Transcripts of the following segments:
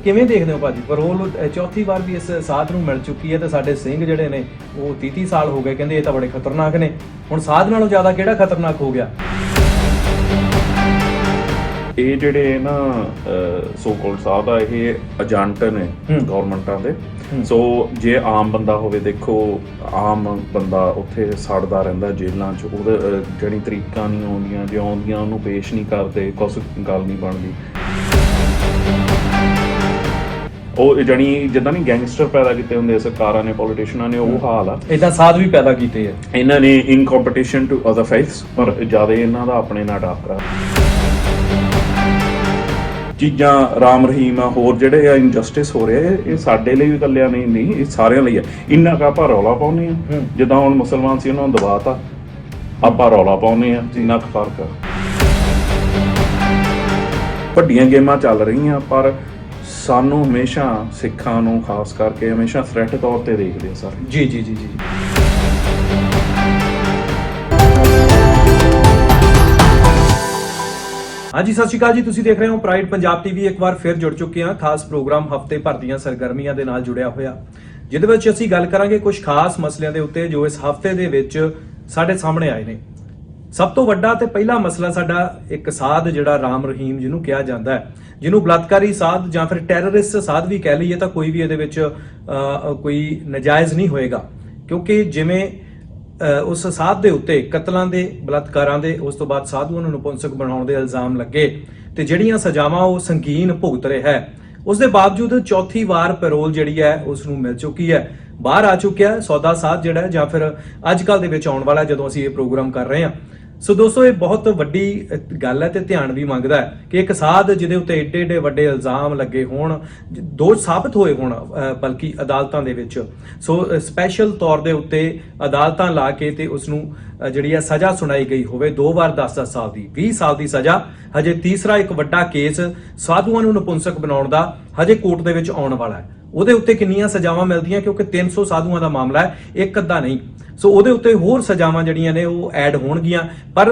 ਕਿਵੇਂ ਦੇਖਦੇ ਹੋ ਭਾਜੀ? ਪਰੋਲ ਚੌਥੀ ਵਾਰ ਵੀ ਇਸ ਸਾਧ ਨੂੰ ਮਿਲ ਚੁੱਕੀ ਹੈ ਤੇ ਸਾਡੇ ਸਿੰਘ ਜਿਹੜੇ ਨੇ ਉਹ 30 ਸਾਲ ਹੋ ਗਏ, ਕਹਿੰਦੇ ਇਹ ਤਾਂ ਬੜੇ ਖਤਰਨਾਕ ਨੇ। ਹੁਣ ਸਾਧ ਨਾਲੋਂ ਜ਼ਿਆਦਾ ਕਿਹੜਾ ਖਤਰਨਾਕ ਹੋ ਗਿਆ? ਇਹ ਜਿਹੜੇ ਨਾ ਸੋ ਕਾਲਡ ਸਾਧ ਆ, ਇਹ ਏਜੰਟ ਨੇ ਗਵਰਨਮੈਂਟਾਂ ਦੇ। ਸੋ ਜੇ ਆਮ ਬੰਦਾ ਹੋਵੇ, ਦੇਖੋ ਆਮ ਬੰਦਾ ਉੱਥੇ ਸੜਦਾ ਰਹਿੰਦਾ ਜੇਲ੍ਹਾਂ 'ਚ, ਉਹਦੇ ਜਿਹੜੀ ਤਰੀਕਾਂ ਨਹੀਂ ਆਉਂਦੀਆਂ, ਜੇ ਆਉਂਦੀਆਂ ਉਹਨੂੰ ਪੇਸ਼ ਨਹੀਂ ਕਰਦੇ, ਕੁਛ ਗੱਲ ਨਹੀਂ ਬਣਦੀ। ਉਹ ਜਾਣੀ ਜਿੱਦਾਂ ਨਹੀਂ ਗੈਂਗਸਟਰ ਪੈਦਾ ਕੀਤੇ ਹੁੰਦੇ ਸਰਕਾਰਾਂ ਨੇ, ਪੋਲੀਟੀਸ਼ੀਅਨਾਂ ਨੇ, ਉਹ ਹਾਲ ਆ। ਇਦਾਂ ਸਾਧ ਵੀ ਪੈਦਾ ਕੀਤੇ ਆ ਇਹਨਾਂ ਨੇ ਇਨ ਕੰਪੀਟੀਸ਼ਨ ਟੂ ਅਦਰ ਫੇਥਸ, ਪਰ ਜ਼ਿਆਦਾ ਇਹਨਾਂ ਦਾ ਆਪਣੇ ਨਾਲ ਟਾਕਰਾ। ਚੀਜ਼ਾਂ ਰਾਮ ਰਹੀਮ ਆ, ਹੋਰ ਜਿਹੜੇ ਆ ਇਨਜਸਟਿਸ ਹੋ ਰਹੇ, ਇਹ ਸਾਡੇ ਲਈ ਵੀ ਇਕੱਲਿਆਂ ਨਹੀਂ, ਇਹ ਸਾਰਿਆਂ ਲਈ ਆ। ਇੰਨਾ ਕੁ ਆਪਾਂ ਰੌਲਾ ਪਾਉਂਦੇ ਆ, ਜਿੱਦਾਂ ਹੁਣ ਮੁਸਲਮਾਨ ਸੀ ਉਹਨਾਂ ਨੂੰ ਦਬਾਤਾ, ਆਪਾਂ ਰੌਲਾ ਪਾਉਂਦੇ ਆ, ਇੰਨਾ ਕੁ ਫਰਕ ਆ। ਵੱਡੀਆਂ ਗੇਮਾਂ ਚੱਲ ਰਹੀਆਂ, ਪਰ ਸਾਨੂੰ ਹਮੇਸ਼ਾ ਸਿੱਖਾਂ ਨੂੰ ਖਾਸ ਕਰਕੇ ਹਮੇਸ਼ਾ ਥ੍ਰੈਟ ਤੌਰ ਤੇ ਦੇਖਦੇ ਆ ਸਾਰੇ। ਜੀ ਜੀ ਜੀ ਜੀ। ਹਾਂਜੀ, ਸਤਿ ਸ਼੍ਰੀ ਅਕਾਲ ਜੀ। ਤੁਸੀਂ ਦੇਖ ਰਹੇ ਹੋ ਪ੍ਰਾਈਡ ਪੰਜਾਬ ਟੀਵੀ। ਇੱਕ ਵਾਰ ਫਿਰ ਜੁੜ ਚੁੱਕੇ ਹਾਂ ਖਾਸ ਪ੍ਰੋਗਰਾਮ ਹਫ਼ਤੇ ਭਰ ਦੀਆਂ ਸਰਗਰਮੀਆਂ ਦੇ ਨਾਲ ਜੁੜਿਆ ਹੋਇਆ, ਜਿਹਦੇ ਵਿੱਚ ਅਸੀਂ ਗੱਲ ਕਰਾਂਗੇ ਕੁਝ ਖਾਸ ਮਸਲਿਆਂ ਦੇ ਉੱਤੇ ਜੋ ਇਸ ਹਫ਼ਤੇ ਦੇ ਵਿੱਚ ਸਾਡੇ ਸਾਹਮਣੇ ਆਏ ਨੇ। ਸਭ ਤੋਂ ਵੱਡਾ ਤੇ ਪਹਿਲਾ ਮਸਲਾ ਸਾਡਾ ਇੱਕ ਸਾਧ ਜਿਹੜਾ ਰਾਮ ਰਹੀਮ ਜਿਹਨੂੰ ਕਿਹਾ ਜਾਂਦਾ ਹੈ, ਜਿਹਨੂੰ ਬਲਾਤਕਾਰੀ ਸਾਧ ਜਾਂ ਫਿਰ ਟੈਰਰਿਸਟ ਸਾਧ ਵੀ ਕਹਿ ਲਈਏ ਤਾਂ ਕੋਈ ਵੀ ਇਹਦੇ ਵਿੱਚ ਕੋਈ ਨਜਾਇਜ਼ ਨਹੀਂ ਹੋਏਗਾ, ਕਿਉਂਕਿ ਜਿਵੇਂ ਉਸ ਸਾਧ ਦੇ ਉੱਤੇ ਕਤਲਾਂ ਦੇ, ਬਲਾਤਕਾਰਾਂ ਦੇ, ਉਸ ਤੋਂ ਬਾਅਦ ਸਾਧੂਆਂ ਨੂੰ ਨਪੁੰਸਕ ਬਣਾਉਣ ਦੇ ਇਲਜ਼ਾਮ ਲੱਗੇ ਤੇ ਜਿਹੜੀਆਂ ਸਜ਼ਾਵਾਂ ਉਹ ਸੰਗੀਨ ਭੁਗਤ ਰਿਹਾ ਹੈ, ਉਸ ਦੇ ਬਾਵਜੂਦ ਚੌਥੀ ਵਾਰ ਪੈਰੋਲ ਜਿਹੜੀ ਹੈ ਉਸ ਨੂੰ ਮਿਲ ਚੁੱਕੀ ਹੈ, ਬਾਹਰ ਆ ਚੁੱਕਿਆ ਹੈ। ਸੌਦਾ ਸਾਧ ਜਿਹੜਾ ਹੈ ਜਾਂ ਫਿਰ ਅੱਜ ਕੱਲ੍ਹ ਦੇ ਵਿੱਚ ਆਉਣ ਵਾਲਾ ਜਦੋਂ ਅਸੀਂ ਇਹ ਪ੍ਰੋਗਰਾਮ ਕਰ ਰਹੇ ਹਾਂ। ਸੋ ਦੋਸਤੋ, ਇਹ ਬਹੁਤ ਵੱਡੀ ਗੱਲ ਹੈ ਤੇ ਧਿਆਨ ਵੀ ਮੰਗਦਾ ਹੈ ਕਿ ਇੱਕ ਸਾਧ ਜਿਹਦੇ ਉੱਤੇ ਏਡੇ ਏਡੇ ਵੱਡੇ ਇਲਜ਼ਾਮ ਲੱਗੇ ਹੋਣ, ਦੋਸ਼ ਸਾਬਤ ਹੋਏ ਹੋਣ ਬਲਕਿ ਅਦਾਲਤਾਂ ਦੇ ਵਿੱਚ, ਸੋ ਸਪੈਸ਼ਲ ਤੌਰ ਦੇ ਉੱਤੇ ਅਦਾਲਤਾਂ ਲਾ ਕੇ ਤੇ ਉਸ ਨੂੰ ਜਿਹੜੀ ਹੈ ਸਜ਼ਾ ਸੁਣਾਈ ਗਈ ਹੋਵੇ 2 ਵਾਰ 10-10 ਸਾਲ ਦੀ, 20 ਸਾਲ ਦੀ ਸਜ਼ਾ। ਹਜੇ ਤੀਸਰਾ ਇੱਕ ਵੱਡਾ ਕੇਸ ਸਾਧੂਆਂ ਨੂੰ ਨਪੁੰਸਕ ਬਣਾਉਣ ਦਾ ਹਜੇ ਕੋਰਟ ਦੇ ਵਿੱਚ ਆਉਣ ਵਾਲਾ ਹੈ। ਉਹਦੇ ਉੱਤੇ ਕਿੰਨੀਆਂ ਸਜ਼ਾਵਾਂ ਮਿਲਦੀਆਂ, ਕਿਉਂਕਿ 300 ਸਾਧੂਆਂ ਦਾ ਮਾਮਲਾ ਹੈ, ਇੱਕ ਅੱਧਾ ਨਹੀਂ। ਸੋ ਉਹਦੇ ਉੱਤੇ ਹੋਰ ਸਜ਼ਾਵਾਂ ਜਿਹੜੀਆਂ ਨੇ ਉਹ ਐਡ ਹੋਣਗੀਆਂ। ਪਰ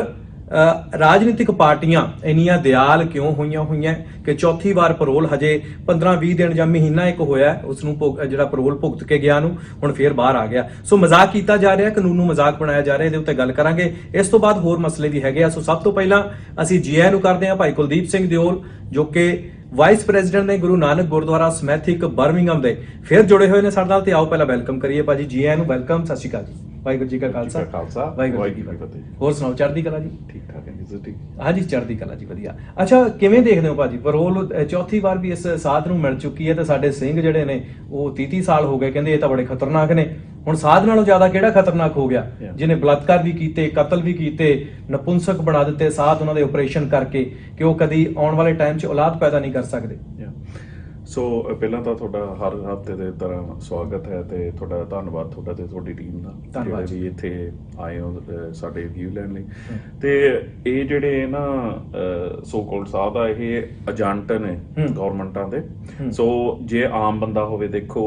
ਰਾਜਨੀਤਿਕ ਪਾਰਟੀਆਂ ਇੰਨੀਆਂ ਦਿਆਲ ਕਿਉਂ ਹੋਈਆਂ ਕਿ ਚੌਥੀ ਵਾਰ ਪੈਰੋਲ ਹਜੇ 15-20 ਦਿਨ ਜਾਂ ਮਹੀਨਾ ਇੱਕ ਹੋਇਆ ਉਸ ਨੂੰ ਜਿਹੜਾ ਪੈਰੋਲ ਭੁਗਤ ਕੇ ਗਿਆ ਨੂੰ ਹੁਣ ਫੇਰ ਬਾਹਰ ਆ ਗਿਆ। ਸੋ ਮਜ਼ਾਕ ਕੀਤਾ ਜਾ ਰਿਹਾ, ਕਾਨੂੰਨ ਨੂੰ ਮਜ਼ਾਕ ਬਣਾਇਆ ਜਾ ਰਿਹਾ। ਇਹਦੇ ਉੱਤੇ ਗੱਲ ਕਰਾਂਗੇ। ਇਸ ਤੋਂ ਬਾਅਦ ਹੋਰ ਮਸਲੇ ਵੀ ਹੈਗੇ ਆ। ਸੋ ਸਭ ਤੋਂ ਪਹਿਲਾਂ ਅਸੀਂ ਜੀਆਈ ਨੂੰ ਕਰਦੇ ਹਾਂ ਭਾਈ ਕੁਲਦੀਪ ਸਿੰਘ ਦਿਓਲ, ਜੋ ਕਿ ਵਾਈਸ ਪ੍ਰੈਜ਼ੀਡੈਂਟ ਨੇ ਗੁਰੂ ਨਾਨਕ ਗੁਰਦੁਆਰਾ ਸਮੈਥਿਕ ਬਰਮਿੰਘਮ ਦੇ, ਫਿਰ ਜੁੜੇ ਹੋਏ ਨੇ ਸਾਡੇ ਨਾਲ। ਤੇ ਆਓ ਪਹਿਲਾਂ ਵੈਲਕਮ ਕਰੀਏ ਭਾਜੀ। ਜੀਆਈ ਨੂੰ ਵੈਲਕਮ। ਸਤਿ ਸ਼੍ਰੀ ਅਕਾਲ ਜੀ। ਵਾਹਿਗੁਰੂ ਜੀ ਕਾ ਖਾਲਸਾ, ਵਾਹਿਗੁਰੂ ਜੀ ਕੀ ਫਤਿਹ। ਹੋਰ ਸੁਣਾਓ, ਚੜ੍ਹਦੀ ਕਲਾ ਜੀ? ਠੀਕ ਠਾਕ ਹੈ ਜੀ। ਹਾਂਜੀ, ਚੜ੍ਹਦੀ ਕਲਾ ਜੀ, ਵਧੀਆ। ਅੱਛਾ, ਕਿਵੇਂ ਦੇਖਦੇ ਹੋ ਭਾਜੀ? ਪਰੋਲ ਚੌਥੀ ਵਾਰ ਵੀ ਇਸ ਸਾਧ ਨੂੰ ਮਿਲ ਚੁੱਕੀ ਹੈ ਤੇ ਸਾਡੇ ਸਿੰਘ ਜਿਹੜੇ ਨੇ ਉਹ 30 ਸਾਲ ਹੋ ਗਏ, ਕਹਿੰਦੇ ਇਹ ਤਾਂ ਬੜੇ ਖਤਰਨਾਕ ਨੇ। ਹੁਣ ਸਾਧ ਨਾਲੋਂ ਜ਼ਿਆਦਾ ਕਿਹੜਾ ਖਤਰਨਾਕ ਹੋ ਗਿਆ, ਜਿਹਨੇ ਬਲਾਤਕਾਰ ਵੀ ਕੀਤੇ, ਕਤਲ ਵੀ ਕੀਤੇ, ਨਪੁੰਸਕ ਬਣਾ ਦਿੱਤੇ ਸਾਧ ਉਹਨਾਂ ਦੇ ਆਪਰੇਸ਼ਨ ਕਰਕੇ ਕਿ ਉਹ ਕਦੀ ਆਉਣ ਵਾਲੇ ਟਾਈਮ 'ਚ ਔਲਾਦ ਪੈਦਾ ਨਹੀਂ ਕਰ ਸਕਦੇ। ਸੋ ਪਹਿਲਾਂ ਤਾਂ ਤੁਹਾਡਾ ਹਰ ਹਫ਼ਤੇ ਦੇ ਤਰ੍ਹਾਂ ਸਵਾਗਤ ਹੈ ਤੇ ਤੁਹਾਡਾ ਧੰਨਵਾਦ ਤੁਹਾਡਾ ਤੇ ਤੁਹਾਡੀ ਟੀਮ ਦਾ, ਧੰਨਵਾਦ ਜੀ ਇੱਥੇ ਆਏ ਹੋ ਸਾਡੇ ਵਿਊ ਲੈਣ ਲਈ। ਤੇ ਇਹ ਜਿਹੜੇ ਨਾ ਸੋ ਕਾਲਡ ਸਾਧ ਆ, ਇਹ ਏਜੰਟ ਨੇ ਗਵਰਨਮੈਂਟਾਂ ਦੇ। ਸੋ ਜੇ ਆਮ ਬੰਦਾ ਹੋਵੇ, ਦੇਖੋ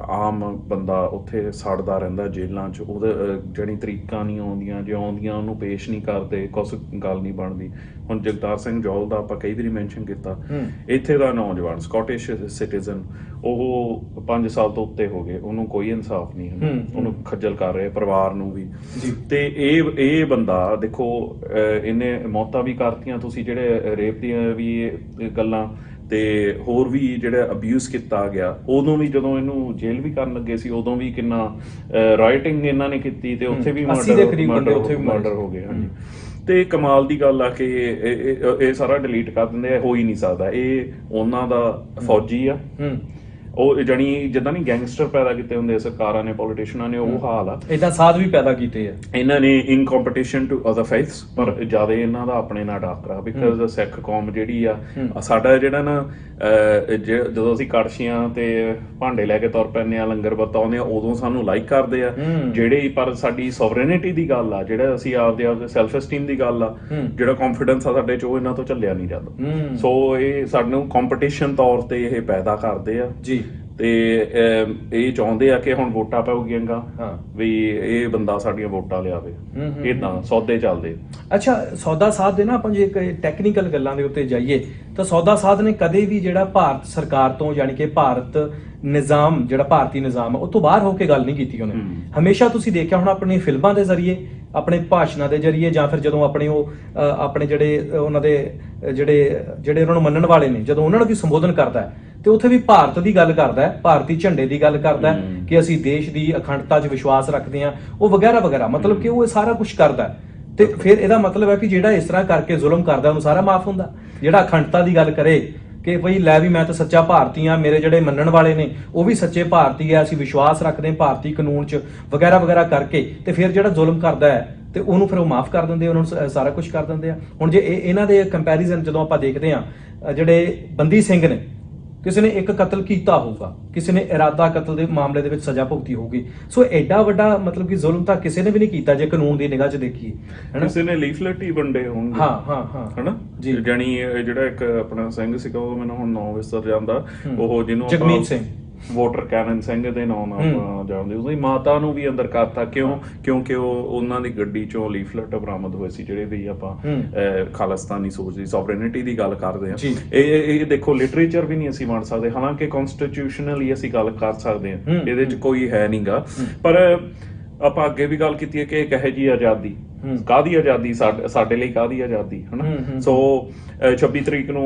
ਆਮ ਬੰਦਾ ਉੱਥੇ ਸੜਦਾ ਰਹਿੰਦਾ ਜੇਲ੍ਹਾਂ 'ਚ, ਉਹਦੇ ਜਿਹੜੀ ਤਰੀਕਾਂ ਨਹੀਂ ਆਉਂਦੀਆਂ, ਜੇ ਆਉਂਦੀਆਂ ਉਹਨੂੰ ਪੇਸ਼ ਨਹੀਂ ਕਰਦੇ, ਕੁਛ ਗੱਲ ਨਹੀਂ ਬਣਦੀ। ਹੁਣ ਜਗਤਾਰ ਸਿੰਘ ਜੌਲ ਦਾ ਆਪਾਂ ਕਈ ਵਾਰੀ ਮੈਂਸ਼ਨ ਕੀਤਾ, ਇੱਥੇ ਦਾ ਨੌਜਵਾਨ ਸਕਾਟਿਸ਼ ਸਿਟੀਜ਼ਨ, ਉਹ 5 ਸਾਲ ਤੋਂ ਉੱਤੇ ਹੋ ਗਏ, ਉਹਨੂੰ ਕੋਈ ਇਨਸਾਫ ਨਹੀਂ ਹੈ, ਉਹਨੂੰ ਖੱਜਲ ਕਰ ਰਹੇ, ਪਰਿਵਾਰ ਨੂੰ ਵੀ। ਤੇ ਇਹ ਬੰਦਾ ਦੇਖੋ, ਇਹਨੇ ਮੌਤਾਂ ਵੀ ਕਰਤੀਆਂ, ਤੁਸੀਂ ਜਿਹੜੇ ਰੇਪ ਦੀਆਂ ਵੀ ਗੱਲਾਂ ਤੇ ਹੋਰ ਵੀ ਜਿਹੜਾ ਅਬਿਊਜ਼ ਕੀਤਾ ਗਿਆ, ਉਦੋਂ ਵੀ ਜਦੋਂ ਇਹਨੂੰ ਜੇਲ੍ਹ ਵੀ ਕਰਨ ਲੱਗੇ ਸੀ, ਉਦੋਂ ਵੀ ਕਿੰਨਾ ਰਾਈਟਿੰਗ ਇਹਨਾਂ ਨੇ ਕੀਤੀ ਤੇ ਉੱਥੇ ਵੀ ਮਰਡਰ ਹੋ ਗਏ। ਹਾਂਜੀ, ਤੇ ਕਮਾਲ ਦੀ ਗੱਲ ਆ ਕਿ ਇਹ ਸਾਰਾ ਡਿਲੀਟ ਕਰ ਦਿੰਦੇ ਆ, ਹੋ ਹੀ ਨਹੀਂ ਸਕਦਾ। ਇਹ ਉਹਨਾਂ ਦਾ ਫੌਜੀ ਆ, ਉਹ ਜਾਣੀ ਜਿੱਦਾਂ ਨਹੀਂ ਗੈਂਗਸਟਰ ਪੈਦਾ ਕੀਤੇ ਹੁੰਦੇ ਸਰਕਾਰਾਂ ਨੇ, ਪੋਲੀਟੀਸ਼ੀਅਨਾਂ ਨੇ, ਉਹ ਹਾਲ ਆ। ਇਦਾਂ ਸਾਧ ਵੀ ਪੈਦਾ ਕੀਤੇ ਆ ਇਹਨਾਂ ਨੇ ਇਨ ਕੰਪੀਟੀਸ਼ਨ ਟੂ ਅਦਰ ਫੇਥਸ, ਪਰ ਜ਼ਿਆਦਾ ਇਹਨਾਂ ਦਾ ਆਪਣੇ ਨਾਲ ਟਾਕਰਾ। ਬਿਕਾਜ਼ ਸਿੱਖ ਕੌਮ ਜਿਹੜੀ ਆ, ਸਾਡਾ ਜਿਹੜਾ ਨਾ ਜਦੋਂ ਅਸੀਂ ਕੜਛੀਆਂ ਤੇ ਭਾਂਡੇ ਲੈ ਕੇ ਤੁਰ ਪੈਂਦੇ ਆ, ਲੰਗਰ ਵਰਤਾਉਂਦੇ ਆ, ਉਦੋਂ ਸਾਨੂੰ ਲਾਈਕ ਕਰਦੇ ਆ ਜਿਹੜੇ, ਪਰ ਸਾਡੀ ਸੋਵਰੇਨਿਟੀ ਦੀ ਗੱਲ ਆ, ਜਿਹੜਾ ਅਸੀਂ ਆਪਦੇ ਸੈਲਫ ਐਸਟੀਮ ਦੀ ਗੱਲ ਆ, ਜਿਹੜਾ ਕੌਨਫੀਡੈਂਸ ਆ ਸਾਡੇ 'ਚ, ਉਹ ਇਹਨਾਂ ਤੋਂ ਝੱਲਿਆ ਨਹੀਂ ਜਾਂਦਾ। ਸੋ ਇਹ ਸਾਨੂੰ ਕੰਪੀਟੀਸ਼ਨ ਤੌਰ ਤੇ ਇਹ ਪੈਦਾ ਕਰਦੇ ਆ ਜੀ। ਤੇ ਤੇ ਇਹ ਚਾਹੁੰਦੇ ਆ ਕਿ ਹੁਣ ਵੋਟਾਂ ਪਾਉਗੀਆਂ ਹਾਂ ਵੀ ਇਹ ਬੰਦਾ ਸਾਡੀਆਂ ਵੋਟਾਂ ਲਿਆਵੇ, ਇਦਾਂ ਸੌਦੇ ਚੱਲਦੇ। ਅੱਛਾ, ਸੌਦਾ ਸਾਧ ਦੇ ਨਾ ਆਪਾਂ ਜੇ ਟੈਕਨੀਕਲ ਗੱਲਾਂ ਦੇ ਉੱਤੇ ਜਾਈਏ ਤਾਂ ਸੌਦਾ ਸਾਧ ਨੇ ਕਦੇ ਵੀ ਜਿਹੜਾ ਭਾਰਤ ਸਰਕਾਰ ਤੋਂ ਯਾਨੀ ਕਿ ਭਾਰਤ ਨਿਜ਼ਾਮ ਜਿਹੜਾ ਭਾਰਤੀ ਨਿਜ਼ਾਮ ਉਹ ਤੋਂ ਬਾਹਰ ਹੋ ਕੇ ਗੱਲ ਨਹੀਂ ਕੀਤੀ ਉਹਨੇ। ਹਮੇਸ਼ਾ ਤੁਸੀਂ ਦੇਖਿਆ ਹੁਣ ਆਪਣੀ ਫਿਲਮਾਂ ਦੇ ਜ਼ਰੀਏ, ਆਪਣੇ ਭਾਸ਼ਣਾਂ ਦੇ ਜ਼ਰੀਏ, ਜਾਂ ਫਿਰ ਜਦੋਂ ਆਪਣੇ ਆਪਣੇ ਜਿਹੜੇ ਉਹਨਾਂ ਦੇ ਜਿਹੜੇ ਉਹਨਾਂ ਨੂੰ ਮੰਨਣ ਵਾਲੇ ਨੇ, ਜਦੋਂ ਉਹਨਾਂ ਨੂੰ ਵੀ ਸੰਬੋਧਨ ਕਰਦਾ ਹੈ ਤੇ ਉੱਥੇ ਵੀ ਭਾਰਤ ਦੀ ਗੱਲ ਕਰਦਾ ਹੈ, ਭਾਰਤੀ ਝੰਡੇ ਦੀ ਗੱਲ ਕਰਦਾ ਹੈ ਕਿ ਅਸੀਂ ਦੇਸ਼ ਦੀ ਅਖੰਡਤਾ 'ਚ ਵਿਸ਼ਵਾਸ ਰੱਖਦੇ ਹਾਂ, ਉਹ ਵਗੈਰਾ ਵਗੈਰਾ, ਮਤਲਬ ਕਿ ਉਹ ਇਹ ਸਾਰਾ ਕੁਝ ਕਰਦਾ ਹੈ। ਤੇ ਫਿਰ ਇਹਦਾ ਮਤਲਬ ਹੈ ਕਿ ਜਿਹੜਾ ਇਸ ਤਰ੍ਹਾਂ ਕਰਕੇ ਜ਼ੁਲਮ ਕਰਦਾ ਉਹਨੂੰ ਸਾਰਾ ਮਾਫ ਹੁੰਦਾ। ਜਿਹੜਾ ਅਖੰਡਤਾ ਦੀ ਗੱਲ ਕਰੇ ਕਿ ਭਈ ਲੈ ਵੀ ਮੈਂ ਤਾਂ ਸੱਚਾ ਭਾਰਤੀ ਆ, ਮੇਰੇ ਜਿਹੜੇ ਮੰਨਣ ਵਾਲੇ ਨੇ ਉਹ ਵੀ ਸੱਚੇ ਭਾਰਤੀ ਆ, ਅਸੀਂ ਵਿਸ਼ਵਾਸ ਰੱਖਦੇ ਹਾਂ ਭਾਰਤੀ ਕਾਨੂੰਨ 'ਚ ਵਗੈਰਾ ਵਗੈਰਾ ਕਰਕੇ, ਤੇ ਫਿਰ ਜਿਹੜਾ ਜ਼ੁਲਮ ਕਰਦਾ ਹੈ ਤੇ ਉਹਨੂੰ ਫਿਰ ਉਹ ਮਾਫ ਕਰ ਦਿੰਦੇ, ਉਹਨਾਂ ਨੂੰ ਸਾਰਾ ਕੁਝ ਕਰ ਦਿੰਦੇ ਆ। ਹੁਣ ਜੇ ਇਹਨਾਂ ਦੇ ਕੰਪੈਰੀਜ਼ਨ ਜਦੋਂ ਆਪਾਂ ਦੇਖਦੇ ਆ, ਜਿਹੜੇ ਬੰਦੀ ਸਿੰਘ ਨੇ, ਕਿਸੇ ਨੇ ਇੱਕ ਕਤਲ ਕੀਤਾ ਹੋਊਗਾ, ਕਿਸੇ ਨੇ ਇਰਾਦਾ ਕਤਲ ਦੇ ਮਾਮਲੇ ਦੇ ਵਿੱਚ ਸਜ਼ਾ ਭੁਗਤੀ ਹੋਊਗੀ, ਸੋ ਐਡਾ ਵੱਡਾ ਮਤਲਬ ਕਿ ਜ਼ੁਲਮ ਤਾਂ ਕਿਸੇ ਨੇ ਵੀ ਨਹੀਂ ਕੀਤਾ ਜੇ ਕਾਨੂੰਨ ਦੀ ਨਿਗਾਹ 'ਚ ਦੇਖੀਏ, ਹੈਨਾ। ਕਿਸੇ ਨੇ ਲੀਫਲੇਟ ਹੀ ਵੰਡੇ ਹੋਣਗੇ, ਹਾਂ ਹੈਨਾ ਜੀ। ਜਾਨੀ ਜਿਹੜਾ ਇੱਕ ਆਪਣਾ ਸਿੰਘ ਸੀਗਾ, ਉਹ ਮੈਨੂੰ ਹੁਣ ਨਾਂ ਵਿਸਰ ਜਾਂਦਾ, ਉਹ ਜਿਹਨੂੰ ਜਗਮੀਤ ਸਿੰਘ, ਵੋਟਰ ਕੈਨਨ ਸਿੰਘ ਦੇ ਨਾਮ ਨਾਲ ਆਪਾਂ ਜਾਣਦੇ, ਉਹਦੀ ਮਾਤਾ ਨੂੰ ਵੀ ਅੰਦਰ ਕਰਤਾ। ਕਿਉਂਕਿ ਉਹਨਾਂ ਦੀ ਗੱਡੀ ਚੋਂ ਲੀਫਲੇਟ ਬਰਾਮਦ ਹੋਏ ਸੀ ਜਿਹੜੇ ਵੀ ਆਪਾਂ ਖਾਲਿਸਤਾਨੀ ਸੋਚ ਦੀ ਸੋਵਰੇਨਿਟੀ ਦੀ ਗੱਲ ਕਰਦੇ ਆ। ਇਹ ਦੇਖੋ ਲਿਟਰੇਚਰ ਵੀ ਨਹੀਂ ਅਸੀਂ ਮੰਨ ਸਕਦੇ, ਹਾਲਾਂਕਿ ਕਨਸਟੀਟਿਊਸ਼ਨਲੀ ਅਸੀਂ ਗੱਲ ਕਰ ਸਕਦੇ ਹਾਂ, ਇਹਦੇ 'ਚ ਕੋਈ ਹੈ ਨਹੀਂਗਾ। ਪਰ ਆਪਾਂ ਅੱਗੇ ਵੀ ਗੱਲ ਕੀਤੀ ਹੈ ਕਿ ਇੱਕ ਇਹੋ ਜਿਹੀ ਆਜ਼ਾਦੀ, ਕਾਹਦੀ ਆਜ਼ਾਦੀ, ਸਾਡੇ ਲਈ ਕਾਹਦੀ ਆਜ਼ਾਦੀ, ਹਨਾ। ਸੋ 26 ਤਰੀਕ ਨੂੰ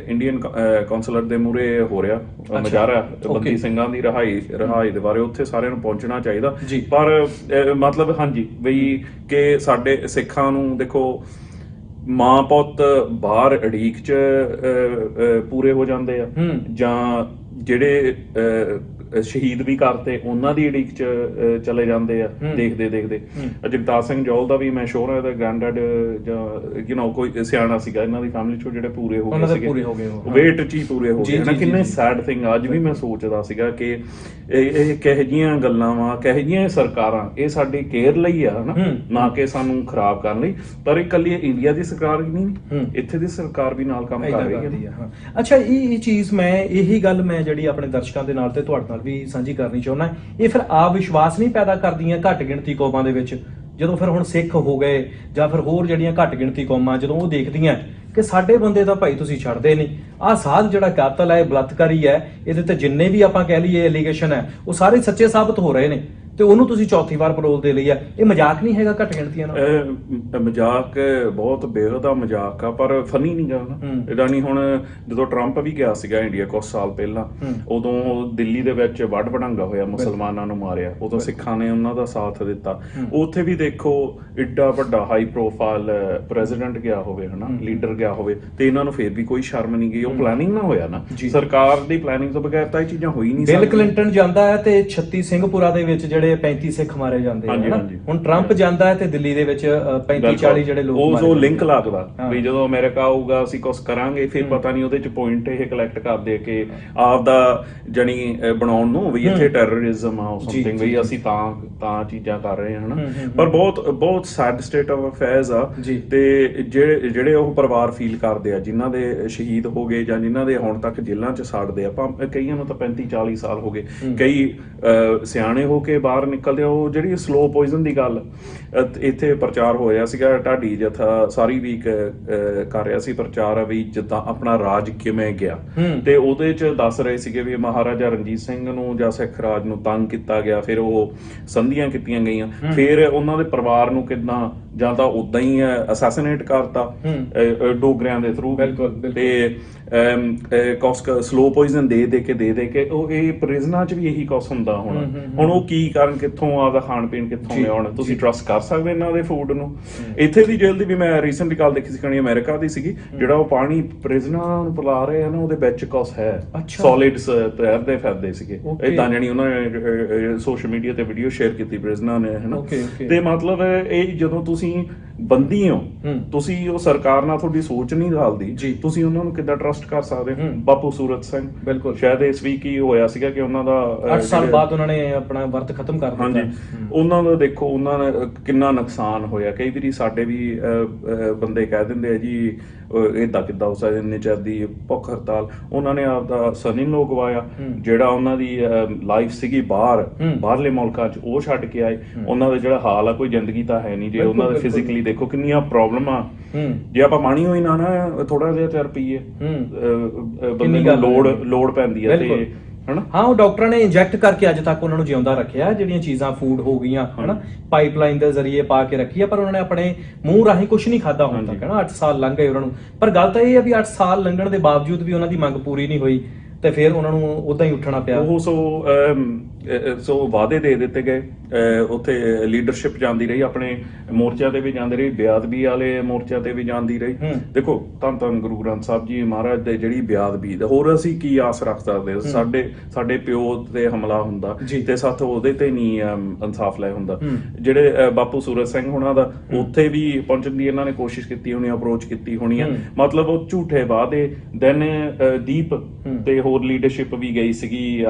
ਇੰਡੀਅਨ ਕੌਂਸਲਰ ਦੇ ਮੂਹਰੇ ਹੋ ਰਿਹਾ ਮੁਜ਼ਾਹਰਾ ਬੰਦੀ ਸਿੰਘਾਂ ਦੀ ਰਿਹਾਈ ਦੇ ਬਾਰੇ, ਉੱਥੇ ਸਾਰਿਆਂ ਨੂੰ ਪਹੁੰਚਣਾ ਚਾਹੀਦਾ। ਪਰ ਮਤਲਬ ਹਾਂਜੀ ਬਈ ਕਿ ਸਾਡੇ ਸਿੱਖਾਂ ਨੂੰ ਦੇਖੋ, ਮਾਂ ਪੁੱਤ ਬਾਹਰ ਅੜੀਕ 'ਚ ਪੂਰੇ ਹੋ ਜਾਂਦੇ ਆ, ਜਾਂ ਜਿਹੜੇ ਸ਼ਹੀਦ ਵੀ ਕਰਤੇ ਉਹਨਾਂ ਦੀ ਅੜੀਕ 'ਚ ਚਲੇ ਜਾਂਦੇ ਆ ਦੇਖਦੇ। ਜਗਤਾਰ ਸਿੰਘ ਜੌਲ ਦਾ ਵੀ ਮੈਂ ਸ਼ੋਰ ਹਾਂ, ਇਹਦਾ ਗ੍ਰੈਂਡਡੈਡ ਜਾਂ ਕੋਈ ਸਿਆਣਾ ਸੀਗਾ ਇਹਨਾਂ ਦੀ ਫੈਮਿਲੀ 'ਚੋਂ ਜਿਹੜੇ ਪੂਰੇ ਹੋ ਗਏ ਸੀਗੇ, ਵੇਟ 'ਚ ਹੀ ਪੂਰੇ ਹੋ ਗਏ ਨਾ। ਕਿੰਨੇ ਸੈਡ ਥਿੰਗ ਅੱਜ ਵੀ ਮੈਂ ਸੋਚਦਾ ਸੀਗਾ ਕਿ ਇਹ ਕਿਹੋ ਜਿਹੀਆਂ ਗੱਲਾਂ ਵਾ, ਕਿਹੋ ਜਿਹੀਆਂ ਸਰਕਾਰਾਂ, ਇਹ ਸਾਡੀ ਕੇਅਰ ਲਈ ਆ, ਹਨਾ, ਨਾ ਕਿ ਸਾਨੂੰ ਖਰਾਬ ਕਰਨ ਲਈ। ਪਰ ਇਹ ਇਕੱਲੀ ਇੰਡੀਆ ਦੀ ਸਰਕਾਰ ਹੀ ਨਹੀਂ, ਇੱਥੇ ਦੀ ਸਰਕਾਰ ਵੀ ਨਾਲ ਕੰਮ ਕਰ ਰਹੀ ਹੈ। ਅੱਛਾ, ਇਹ ਚੀਜ਼ ਇਹੀ ਗੱਲ ਮੈਂ ਜਿਹੜੀ ਆਪਣੇ ਦਰਸ਼ਕਾਂ ਦੇ ਨਾਲ ਤੇ ਤੁਹਾਡੇ ਨਾਲ ਵੀ ਸਾਂਝੀ ਕਰਨੀ ਚਾਹੁੰਦਾ। ਇਹ ਫਿਰ ਆਪ ਵਿਸ਼ਵਾਸ ਨਹੀਂ ਪੈਦਾ ਕਰਦੀਆਂ ਘੱਟ ਗਿਣਤੀ ਕੌਮਾਂ ਦੇ ਵਿੱਚ, ਜਦੋਂ ਫਿਰ ਹੁਣ ਸਿੱਖ ਹੋ ਗਏ ਜਾਂ ਫਿਰ ਹੋਰ ਜਿਹੜੀਆਂ ਘੱਟ ਗਿਣਤੀ ਕੌਮਾਂ, ਜਦੋਂ ਉਹ ਦੇਖਦੀਆਂ ਕਿ ਸਾਡੇ ਬੰਦੇ ਤਾਂ ਭਾਈ ਤੁਸੀਂ ਛੱਡਦੇ ਨਹੀਂ, ਆਹ ਸਾਧ ਜਿਹੜਾ ਕਾਤਲ ਹੈ, ਬਲਾਤਕਾਰੀ ਹੈ, ਇਹਦੇ ਤੇ ਜਿੰਨੇ ਵੀ ਆਪਾਂ ਕਹਿ ਲਈਏ ਐਲੀਗੇਸ਼ਨ ਹੈ ਉਹ ਸਾਰੇ ਸੱਚੇ ਸਾਬਤ ਹੋ ਰਹੇ ਨੇ, ਤੇ ਉਹਨੂੰ ਤੁਸੀਂ ਚੌਥੀ ਵਾਰ ਪਰੋਲ ਦੇ ਲਈ ਆ। ਇਹ ਮਜ਼ਾਕ ਨਹੀਂ ਹੈਗਾ ਘੱਟ ਗਿਣਤੀਆਂ ਨਾਲ? ਮਜ਼ਾਕ ਬਹੁਤ ਬੇਹਦਾ ਮਜ਼ਾਕ ਆ, ਪਰ ਫਨੀ ਨਹੀਂ ਗਾ ਨਾ। ਇਹਦਾ ਨਹੀਂ, ਹੁਣ ਜਦੋਂ ਟਰੰਪ ਵੀ ਗਿਆ ਸੀਗਾ ਇੰਡੀਆ ਕੁਝ ਸਾਲ ਪਹਿਲਾਂ, ਉਦੋਂ ਦਿੱਲੀ ਦੇ ਵਿੱਚ ਵੱਢ ਵਢਾਂਗਾ ਹੋਇਆ, ਮੁਸਲਮਾਨਾਂ ਨੂੰ ਮਾਰਿਆ, ਉਦੋਂ ਸਿੱਖਾਂ ਨੇ ਉਹਨਾਂ ਦਾ ਸਾਥ ਦਿੱਤਾ। ਉੱਥੇ ਵੀ ਦੇਖੋ ਏਡਾ ਵੱਡਾ ਹਾਈ ਪ੍ਰੋਫਾਈਲ ਪ੍ਰੈਜ਼ੀਡੈਂਟ ਗਿਆ ਹੋਵੇ, ਹਨਾ, ਲੀਡਰ ਗਿਆ ਹੋਵੇ, ਤੇ ਇਹਨਾਂ ਨੂੰ ਫੇਰ ਵੀ ਕੋਈ ਸ਼ਰਮ ਨਹੀਂ ਗਈ। ਉਹ ਪਲੈਨਿੰਗ ਨਾ ਹੋਇਆ ਨਾ, ਸਰਕਾਰ ਦੀ ਪਲੈਨਿੰਗ ਤੋਂ ਬਗੈਰ ਤਾਂ ਇਹ ਚੀਜ਼ਾਂ ਹੋਈ ਨਹੀਂ ਸਕਦੀਆਂ। ਬਿਲ ਕਲਿੰਟਨ ਜਾਂਦਾ ਹੈ ਤੇ 36 ਸਿੰਘਪੁਰਾ ਦੇ ਵਿੱਚ ਜਿਹੜੇ 35 ਸਿੱਖ ਮਾਰੇ ਜਾਂਦੇ ਆ, ਹੁਣ ਟਰੰਪ ਜਾਂਦਾ ਹੈ ਤੇ ਦਿੱਲੀ ਦੇ ਵਿੱਚ 35-40 ਜਿਹੜੇ ਲੋਕ ਮਾਰੇ। ਉਹ ਲਿੰਕ ਲੱਗਦਾ ਵੀ ਜਦੋਂ ਅਮਰੀਕਾ ਆਊਗਾ ਅਸੀਂ ਕੁਝ ਕਰਾਂਗੇ, ਫਿਰ ਪਤਾ ਨਹੀਂ ਉਹਦੇ ਚ ਪੁਆਇੰਟ ਇਹ ਕਲੈਕਟ ਕਰਦੇ ਕਿ ਆਪ ਦਾ ਜਾਨੀ ਬਣਾਉਣ ਨੂੰ ਵੀ ਇੱਥੇ ਟੈਰਰਿਜ਼ਮ ਆ ਸਮਥਿੰਗ, ਵੀ ਅਸੀਂ ਤਾਂ ਚੀਜ਼ਾਂ ਕਰ ਰਹੇ ਹਾਂ, ਹਨਾ। ਪਰ ਬਹੁਤ ਸੈਡ ਸਟੇਟ ਆਫ ਅਫੇਅਰਸ ਆ। ਤੇ ਜਿਹੜੇ ਉਹ ਪਰਿਵਾਰ ਫੀਲ ਕਰਦੇ ਆ ਜਿਨ੍ਹਾਂ ਦੇ ਸ਼ਹੀਦ ਹੋ ਗਏ ਜਾਂ ਜਿਨ੍ਹਾਂ ਦੇ ਹੁਣ ਤੱਕ ਜੇਲ੍ਹਾਂ 'ਚ ਸਾੜਦੇ ਆ, ਆਪਾਂ ਕਈਆਂ ਨੂੰ ਤਾਂ 35-40 ਸਾਲ ਹੋ ਗਏ, ਕਈ ਸਿਆਣੇ ਹੋ ਕੇ ਬਾਹਰ ਨਿਕਲਦੇ ਆ। ਉਹ ਜਿਹੜੀ ਸਲੋ ਪੋਇਜ਼ਨ ਦੀ ਗੱਲ ਇੱਥੇ ਪ੍ਰਚਾਰ ਹੋਇਆ ਸੀਗਾ, ਢਾਡੀ ਜਥਾ ਸਾਰੀ ਵੀਕ ਕਰ ਰਿਹਾ ਸੀ ਪ੍ਰਚਾਰ ਵੀ ਜਿੱਦਾਂ ਆਪਣਾ ਰਾਜ ਕਿਵੇਂ ਗਿਆ, ਤੇ ਉਹਦੇ 'ਚ ਦੱਸ ਰਹੇ ਸੀਗੇ ਵੀ ਮਹਾਰਾਜਾ ਰਣਜੀਤ ਸਿੰਘ ਨੂੰ ਜਾਂ ਸਿੱਖ ਰਾਜ ਨੂੰ ਤੰਗ ਕੀਤਾ ਗਿਆ, ਫਿਰ ਉਹ ਸੰਧੀਆਂ ਕੀਤੀਆਂ ਗਈਆਂ, ਫਿਰ ਉਹਨਾਂ ਦੇ ਪਰਿਵਾਰ ਨੂੰ ਕਿੱਦਾਂ ਜਾਂ ਤਾਂ ਉਦਾਂ ਹੀ ਅਸੈਸੀਨੇਟ ਕਰਤਾ ਡੋਗਰਿਆਂ ਦੇ ਥਰੂ, ਤੇ ਸਲੋ ਪੋਇਜ਼ਨ ਦੇ ਕੇ ਉਹ ਇਹ ਪ੍ਰਿਜ਼ਨਾਂ 'ਚ ਵੀ ਇਹੀ ਕੁਛ ਹੁੰਦਾ ਹੁਣ ਉਹ ਕੀ ਕਰਨ, ਕਿੱਥੋਂ ਆਪਦਾ ਖਾਣ ਪੀਣ ਕਿੱਥੋਂ ਲਿਆਉਣ? ਤੁਸੀਂ ਟਰਸਟ ਕਰ ਸਕਦੇ ਇਹਨਾਂ ਦੇ ਫੂਡ ਨੂੰ? ਇੱਥੇ ਦੀ ਜੇਲ੍ਹ ਦੀ ਵੀ ਮੈਂ ਰੀਸੈਂਟਲੀ ਗੱਲ ਦੇਖੀ ਸੀ, ਕਣੀ ਅਮਰੀਕਾ ਦੀ ਸੀਗੀ, ਜਿਹੜਾ ਉਹ ਪਾਣੀ ਪ੍ਰਿਜ਼ਨਾਂ ਨੂੰ ਪਿਲਾ ਰਹੇ ਆ ਨਾ, ਉਹਦੇ ਵਿੱਚ ਕੁਛ ਹੈ ਸੋਲਿਡਸ ਤੈਰਦੇ ਫਿਰਦੇ ਸੀਗੇ ਏਦਾਂ, ਜਾਣੀ ਉਹਨਾਂ ਨੇ ਸੋਸ਼ਲ ਮੀਡੀਆ ਤੇ ਵੀਡੀਓ ਸ਼ੇਅਰ ਕੀਤੀ ਪ੍ਰਿਜ਼ਨਾਂ ਨੇ, ਹਨਾ। ਤੇ ਮਤਲਬ ਇਹ ਜਦੋਂ ਤੁਸੀਂ ਬੰਦੀ ਹੋ ਤੁਸੀਂ, ਉਹ ਸਰਕਾਰ ਨਾਲ ਤੁਹਾਡੀ ਸੋਚ ਨਹੀਂ ਰਲਦੀ, ਜੀ। ਤੁਸੀਂ ਉਹਨਾਂ ਨੂੰ ਕਿੱਦਾਂ ਟਰਸਟ ਕਰ ਸਕਦੇ ਹੋ? ਬਾਪੂ ਸੂਰਤ ਸਿੰਘ ਬਿਲਕੁਲ ਸ਼ਾਇਦ ਇਸ ਵੀਕ ਹੀ ਹੋਇਆ ਸੀਗਾ ਕਿ ਉਹਨਾਂ ਦਾ 8 ਸਾਲ ਬਾਅਦ ਉਹਨਾਂ ਨੇ ਆਪਣਾ ਵਰਤ ਖਤਮ ਕਰ ਦਿੱਤਾ। ਹਾਂਜੀ, ਉਹਨਾਂ ਦਾ ਦੇਖੋ ਉਹਨਾਂ ਨੇ ਕਿੰਨਾ ਨੁਕਸਾਨ ਹੋਇਆ। ਕਈ ਵਾਰੀ ਸਾਡੇ ਵੀ ਬੰਦੇ ਕਹਿ ਦਿੰਦੇ ਆ ਜੀ ਏਦਾਂ ਕਿੱਦਾਂ ਹੋ ਸਕਦਾ, ਇੰਨੇ ਚਿਰ ਦੀ ਭੁੱਖ ਹੜਤਾਲ। ਉਹਨਾਂ ਨੇ ਆਪਦਾ ਸਨੀ ਨੂੰ ਗਵਾਇਆ, ਜਿਹੜਾ ਉਹਨਾਂ ਦੀ ਲਾਈਫ ਸੀਗੀ ਬਾਹਰਲੇ ਮੁਲਕਾਂ 'ਚ, ਉਹ ਛੱਡ ਕੇ ਆਏ। ਉਹਨਾਂ ਦਾ ਜਿਹੜਾ ਹਾਲ ਆ, ਕੋਈ ਜ਼ਿੰਦਗੀ ਤਾਂ ਹੈ ਨਹੀਂ। ਜੇ ਉਹਨਾਂ ਦੇ ਫਿਜ਼ੀਕਲੀ ਦੇਖੋ ਕਿੰਨੀਆਂ ਪ੍ਰੋਬਲਮਾਂ, ਜੇ ਆਪਾਂ ਪਾਣੀ ਹੋਈ ਨਾ ਥੋੜਾ ਜਿਹਾ ਚਿਰ ਪੀਏ, ਬੰਦੇ ਨੂੰ ਲੋੜ ਪੈਂਦੀ ਹੈ ਤੇ ਹਨਾ। ਹਾਂ, ਉਹ ਡਾਕਟਰਾਂ ਨੇ ਇੰਜੈਕਟ ਕਰਕੇ ਅੱਜ ਤੱਕ ਉਹਨਾਂ ਨੂੰ ਜਿਉਂਦਾ ਰੱਖਿਆ। ਜਿਹੜੀਆਂ ਚੀਜ਼ਾਂ ਫੂਡ ਹੋ ਗਈਆਂ ਹਨਾ, ਪਾਈਪਲਾਈਨ ਦੇ ਜ਼ਰੀਏ ਪਾ ਕੇ ਰੱਖੀ ਆ, ਪਰ ਉਹਨਾਂ ਨੇ ਆਪਣੇ ਮੂੰਹ ਰਾਹੀਂ ਕੁਝ ਨਹੀਂ ਖਾਦਾ ਹੁਣ ਤੱਕ ਹਨਾ। 8 ਸਾਲ ਲੰਘ ਗਏ ਉਹਨਾਂ ਨੂੰ, ਪਰ ਗੱਲ ਤਾਂ ਇਹ ਹੈ ਵੀ 8 ਸਾਲ ਲੰਘਣ ਦੇ ਬਾਵਜੂਦ ਵੀ ਉਹਨਾਂ ਦੀ ਮੰਗ ਪੂਰੀ ਨਹੀਂ ਹੋਈ ਤੇ ਫਿਰ ਉਹਨਾਂ ਨੂੰ ਉਦਾਂ ਹੀ ਉੱਠਣਾ ਪਿਆ। ਉਹ ਸੋ ਵਾਅਦੇ ਦੇ ਦਿੱਤੇ ਗਏ। ਉੱਥੇ ਲੀਡਰਸ਼ਿਪ ਜਾਂਦੀ ਰਹੀ, ਆਪਣੇ ਮੋਰਚਿਆਂ ਤੇ ਵੀ ਜਾਂਦੀ ਰਹੀ, ਬੇਅਦਬੀ ਵਾਲੇ ਮੋਰਚਿਆਂ ਤੇ ਵੀ ਜਾਂਦੀ ਰਹੀ। ਦੇਖੋ ਧੰਨ ਧੰਨ ਗੁਰੂ ਗ੍ਰੰਥ ਸਾਹਿਬ ਜੀ ਮਹਾਰਾਜ ਦੇ ਜਿਹੜੀ ਬੇਅਦਬੀ, ਹੋਰ ਅਸੀਂ ਕੀ ਆਸ ਰੱਖ ਸਕਦੇ? ਸਾਡੇ ਪਿਓ ਤੇ ਹਮਲਾ ਹੁੰਦਾ ਤੇ ਸਾਥ ਉਹਦੇ ਤੇ ਨਹੀਂ ਇਨਸਾਫ ਲੈ ਹੁੰਦਾ। ਜਿਹੜੇ ਬਾਪੂ ਸੂਰਤ ਸਿੰਘ ਹੋਣਾ ਦਾ ਉੱਥੇ ਵੀ ਪਹੁੰਚਣ ਦੀ ਇਹਨਾਂ ਨੇ ਕੋਸ਼ਿਸ਼ ਕੀਤੀ ਹੋਣੀ, ਅਪਰੋਚ ਕੀਤੀ ਹੋਣੀ ਆ, ਮਤਲਬ ਉਹ ਝੂਠੇ ਵਾਅਦੇ। ਦੈਨ ਦੀਪ ਤੇ ਹੋਰ ਲੀਡਰਸ਼ਿਪ ਵੀ ਗਈ ਸੀਗੀ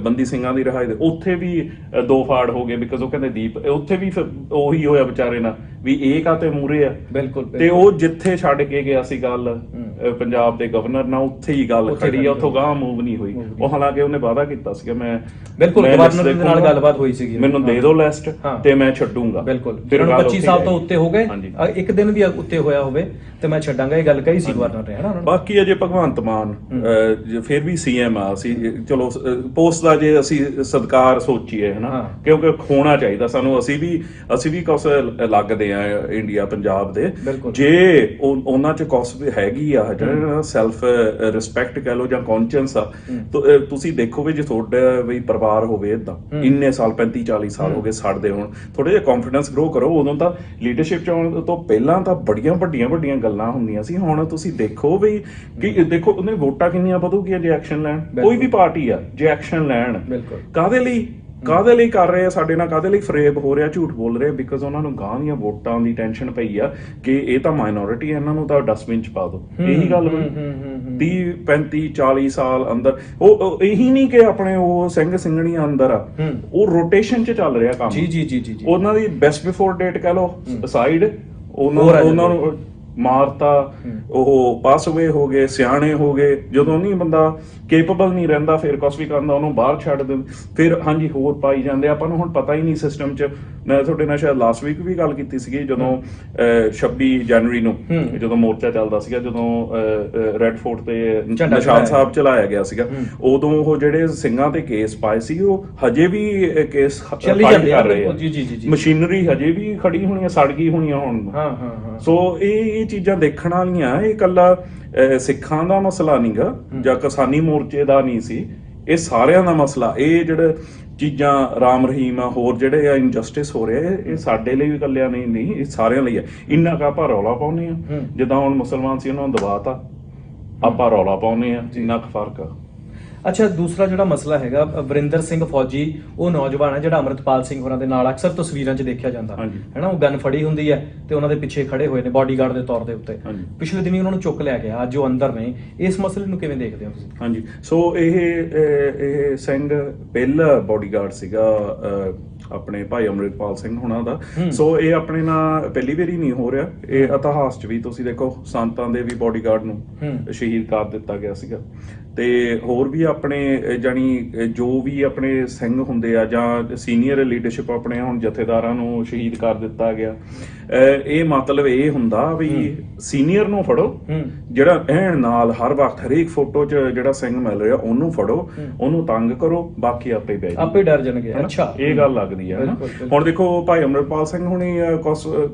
ਬੰਦੀ ਸਿੰਘਾਂ ਦੀ ਰਿਹਾਈ ਦੇ, ਉੱਥੇ ਵੀ ਦੋ ਫਾੜ ਹੋ ਗਏ ਬਿਕਾਜ਼ ਉਹ ਕਹਿੰਦੇ ਦੀਪ, ਉੱਥੇ ਵੀ ਉਹੀ ਹੋਇਆ ਵਿਚਾਰੇ ਨਾਲ ਵੀ ਇਹ ਕਾਤੇ ਮੂਰੇ ਆ। ਬਿਲਕੁਲ। ਤੇ ਉਹ ਜਿੱਥੇ ਛੱਡ ਕੇ ਗਿਆ ਸੀ ਗੱਲ ਪੰਜਾਬ ਦੇ ਗਵਰਨਰ ਨਾਲ, ਉੱਥੇ ਹੀ ਗੱਲ ਖੜੀ ਆ, ਉੱਥੋਂ ਗਾਂਹ ਮੂਵ ਨਹੀਂ ਹੋਈ। ਉਹ ਹਾਲਾਂਕਿ ਉਹਨੇ ਵਾਅਦਾ ਕੀਤਾ ਸੀਗਾ, ਮੈਂ ਬਿਲਕੁਲ ਗਵਰਨਰ ਦੇ ਨਾਲ ਗੱਲਬਾਤ ਹੋਈ ਸੀਗੀ, ਮੈਨੂੰ ਦੇ ਦਿਓ ਲਿਸਟ ਤੇ ਮੈਂ ਛੱਡੂੰਗਾ। ਬਿਲਕੁਲ, ਫਿਰ 25 ਸਾਲ ਤੋਂ ਉੱਤੇ ਹੋ ਗਏ, ਇੱਕ ਦਿਨ ਵੀ ਉੱਤੇ ਹੋਇਆ ਹੋਵੇ ਤੇ ਮੈਂ ਛੱਡਾਂਗਾ, ਇਹ ਗੱਲ ਕਹੀ ਸੀ ਗਵਰਨਰ ਨੇ ਹਨਾ। ਬਾਕੀ ਅਜੇ ਭਗਵੰਤ ਮਾਨ ਫਿਰ ਵੀ ਸੀਐਮ ਆ, ਅਸੀਂ ਚਲੋ ਪੋਸਟ ਦਾ ਜੇ ਅਸੀਂ ਸਤਿਕਾਰ ਸੋਚੀਏ ਹਨਾ, ਕਿਉਂਕਿ ਹੋਣਾ ਚਾਹੀਦਾ ਸਾਨੂੰ। ਅਸੀਂ ਵੀ ਕੁਛ ਲੱਗਦੇ ਆ ਇੰਡੀਆ ਪੰਜਾਬ ਦੇ, ਜੇ ਉਹਨਾਂ ਚ ਕੁਛ ਹੈਗੀ ਆ ਜਿਹੜਾ ਸੈਲਫ ਰਿਸਪੈਕਟ ਕਹਿ ਲਓ ਜਾਂ ਕੌਨਸ਼ੀਅੰਸ ਆ। ਤੁਸੀਂ ਦੇਖੋ ਵੀ ਜੇ ਤੁਹਾਡਾ ਵੀ ਪਰਿਵਾਰ ਹੋਵੇ ਏਦਾਂ ਇੰਨੇ ਸਾਲ 35-40 ਸਾਲ ਹੋ ਗਏ ਸੜਦੇ ਹੋਣ, ਥੋੜਾ ਜਿਹਾ ਕੌਨਫੀਡੈਂਸ ਗਰੋ ਕਰੋ। ਉਦੋਂ ਤਾਂ ਲੀਡਰਸ਼ਿਪ ਚ ਆਉਣ ਤੋਂ ਪਹਿਲਾਂ ਤਾਂ ਬੜੀਆਂ ਵੱਡੀਆਂ ਗੱਲਾਂ ਹੁੰਦੀਆਂ ਸੀ। ਹੁਣ ਤੁਸੀਂ ਦੇਖੋ ਵੀ ਕਿ ਦੇਖੋ ਉਹਨੇ ਵੋਟਾਂ ਕਿੰਨੀਆਂ ਵਧੂਗੀਆਂ ਜੇ ਐਕਸ਼ਨ ਲੈਣ। ਕੋਈ ਵੀ ਪਾਰਟੀ ਆ ਜੇ ਐਕਸ਼ਨ ਲੈਣ, ਕਾਹਦੇ ਲਈ ਕਰ ਰਹੇ ਆ ਸਾਡੇ ਨਾਲ, ਕਾਹਦੇ ਲਈ ਫਰੇਬ ਹੋ ਰਿਹਾ, ਝੂਠ ਬੋਲ ਰਹੇ, ਬਿਕਾਜ਼ ਉਹਨਾਂ ਨੂੰ ਗਾਂ ਦੀਆਂ ਵੋਟਾਂ ਦੀ ਟੈਨਸ਼ਨ ਪਈ ਆ ਕਿ ਇਹ ਤਾਂ ਮਾਈਨੋਰਿਟੀ ਹੈ, ਇਹਨਾਂ ਨੂੰ ਤਾਂ ਡਸਟਬਿਨ ਚ ਪਾ ਦਿਓ। ਇਹੀ ਗੱਲ ਹੋਈ 30-35-40 ਸਾਲ ਅੰਦਰ। ਉਹ ਇਹੀ ਨਹੀਂ ਕਿ ਆਪਣੇ ਉਹ ਸਿੰਘ ਸਿੰਘਣੀਆਂ ਅੰਦਰ ਆ, ਉਹ ਰੋਟੇਸ਼ਨ ਚ ਚੱਲ ਰਿਹਾ ਕੰਮ। ਜੀ ਉਹਨਾਂ ਦੀ ਬੈਸਟ ਬਿਫੋਰ ਡੇਟ ਕਹਿ ਲਓ ਸਾਈਡ, ਉਹਨਾਂ ਨੂੰ ਮਾਰਤਾ, ਉਹ ਪਾਸ ਅਵੇ ਹੋ ਗਏ, ਸਿਆਣੇ ਹੋ ਗਏ। ਜਦੋਂ ਨਹੀਂ ਬੰਦਾ ਕੇਪੇਬਲ ਨਹੀਂ ਰਹਿੰਦਾ ਫਿਰ ਕੁਛ ਵੀ ਕਰਦਾ, ਉਹਨੂੰ ਬਾਹਰ ਛੱਡ ਦਿੰਦੇ। ਫਿਰ ਹਾਂਜੀ ਹੋਰ ਪਾਈ ਜਾਂਦੇ, ਆਪਾਂ ਨੂੰ ਹੁਣ ਪਤਾ ਹੀ ਨਹੀਂ ਸਿਸਟਮ 'ਚ। ਮੈਂ ਤੁਹਾਡੇ ਨਾਲ ਸ਼ਾਇਦ ਲਾਸਟ ਵੀਕ ਵੀ ਗੱਲ ਕੀਤੀ ਸੀਗੀ, ਜਦੋਂ 26 ਜਨਵਰੀ ਨੂੰ ਜਦੋਂ ਮੋਰਚਾ ਚੱਲਦਾ ਸੀਗਾ, ਜਦੋਂ ਰੈੱਡ ਫੋਰਟ ਤੇ ਨਿਸ਼ਾਨ ਸਾਹਿਬ ਚਲਾਇਆ ਗਿਆ ਸੀਗਾ, ਉਦੋਂ ਉਹ ਜਿਹੜੇ ਸਿੰਘਾਂ ਤੇ ਕੇਸ ਪਾਏ ਸੀ, ਉਹ ਹਜੇ ਵੀ ਕੇਸ ਫਾਈਟ ਕਰ ਰਹੇ ਆ। ਮਸ਼ੀਨਰੀ ਹਜੇ ਵੀ ਖੜੀ ਹੋਣੀ ਆ, ਸੜ ਗਈ ਹੋਣੀਆਂ ਹੁਣ। ਸੋ ਇਹ ਚੀਜ਼ਾਂ ਦੇਖਣ ਵਾਲੀਆਂ। ਇਹ ਇਕੱਲਾ ਸਿੱਖਾਂ ਦਾ ਮਸਲਾ ਨਹੀਂਗਾ ਜਾਂ ਕਿਸਾਨੀ ਮੋਰਚੇ ਦਾ ਨਹੀਂ ਸੀ, ਇਹ ਸਾਰਿਆਂ ਦਾ ਮਸਲਾ। ਇਹ ਜਿਹੜੇ ਚੀਜ਼ਾਂ ਰਾਮ ਰਹੀਮ ਆ, ਹੋਰ ਜਿਹੜੇ ਆ ਇਨਜਸਟਿਸ ਹੋ ਰਹੇ, ਇਹ ਸਾਡੇ ਲਈ ਵੀ ਇਕੱਲਿਆਂ ਨਹੀਂ, ਇਹ ਸਾਰਿਆਂ ਲਈ ਆ। ਇੰਨਾ ਕੁ ਆਪਾਂ ਰੌਲਾ ਪਾਉਂਦੇ ਆ, ਜਿੱਦਾਂ ਹੁਣ ਮੁਸਲਮਾਨ ਸੀ ਉਹਨਾਂ ਨੂੰ ਦਬਾਤਾ, ਆਪਾਂ ਰੌਲਾ ਪਾਉਂਦੇ ਆ, ਇੰਨਾ ਕੁ ਫਰਕ ਆ। ਅੱਛਾ, ਦੂਸਰਾ ਜਿਹੜਾ ਮਸਲਾ ਹੈਗਾ, ਵਰਿੰਦਰ ਸਿੰਘ ਫੌਜੀ, ਉਹ ਨੌਜਵਾਨ ਹੈ ਜਿਹੜਾ ਅਮਰਿਤਪਾਲ ਸਿੰਘ ਹੋਰਾਂ ਦੇ ਨਾਲ ਅਕਸਰ ਤਸਵੀਰਾਂ 'ਚ ਦੇਖਿਆ ਜਾਂਦਾ ਹੈਨਾ। ਉਹ ਗਨ ਫੜੀ ਹੁੰਦੀ ਹੈ ਤੇ ਉਹਨਾਂ ਦੇ ਪਿੱਛੇ ਖੜੇ ਹੋਏ ਨੇ ਬਾਡੀਗਾਰਡ ਦੇ ਤੌਰ ਦੇ ਉੱਤੇ। ਪਿਛਲੇ ਦਿਨੀ ਉਹਨਾਂ ਨੂੰ ਚੁੱਕ ਲਿਆ ਗਿਆ, ਅੱਜ ਉਹ ਅੰਦਰ ਨੇ। ਇਸ ਮਸਲੇ ਨੂੰ ਕਿਵੇਂ ਦੇਖਦੇ ਹੋ ਤੁਸੀਂ? ਹਾਂਜੀ, ਸੋ ਇਹ ਸਿੰਘ ਪਹਿਲਾ ਬਾਡੀਗਾਰਡ ਸੀਗਾ ਆਪਣੇ ਭਾਈ ਅਮਰਿਤਪਾਲ ਸਿੰਘ ਹੋਣਾ ਦਾ। ਸੋ ਇਹ ਆਪਣੇ ਨਾਲ ਪਹਿਲੀ ਵਾਰੀ ਨਹੀਂ ਹੋ ਰਿਹਾ, ਇਹ ਇਤਿਹਾਸ 'ਚ ਵੀ ਤੁਸੀਂ ਦੇਖੋ ਸੰਤਾਂ ਦੇ ਵੀ ਬਾਡੀਗਾਰਡ ਨੂੰ ਸ਼ਹੀਦ ਕਰ ਦਿੱਤਾ ਗਿਆ ਸੀਗਾ। ਤੇ ਹੋਰ ਵੀ ਆਪਣੇ ਜਾਨੀ ਜੋ ਵੀ ਆਪਣੇ ਸਿੰਘ ਹੁੰਦੇ ਆ ਜਾਂ ਸੀਨੀਅਰ ਲੀਡਰਸ਼ਿਪ ਆਪਣੇ ਹੁਣ ਜਥੇਦਾਰਾਂ ਨੂੰ ਸ਼ਹੀਦ ਕਰ ਦਿੱਤਾ ਗਿਆ। ਇਹ ਮਤਲਬ ਇਹ ਹੁੰਦਾ ਵੀ ਸੀਨੀਅਰ ਨੂੰ ਫੜੋ, ਜਿਹੜਾ ਐਨ ਨਾਲ ਹਰ ਵਕਤ ਹਰੇਕ ਫੋਟੋ 'ਚ ਜਿਹੜਾ ਸਿੰਘ ਮਿਲ ਰਿਹਾ ਉਹਨੂੰ ਫੜੋ, ਉਹਨੂੰ ਤੰਗ ਕਰੋ, ਬਾਕੀ ਆਪੇ ਬਹਿ ਜਾਣਗੇ, ਆਪੇ ਡਰ ਜਾਣਗੇ। ਅੱਛਾ, ਇਹ ਗੱਲ ਲੱਗਦੀ ਆ ਨਾ। ਹੁਣ ਦੇਖੋ ਭਾਈ ਅਮਰਿਤਪਾਲ ਸਿੰਘ ਹੁਣੀ ਕੁਛ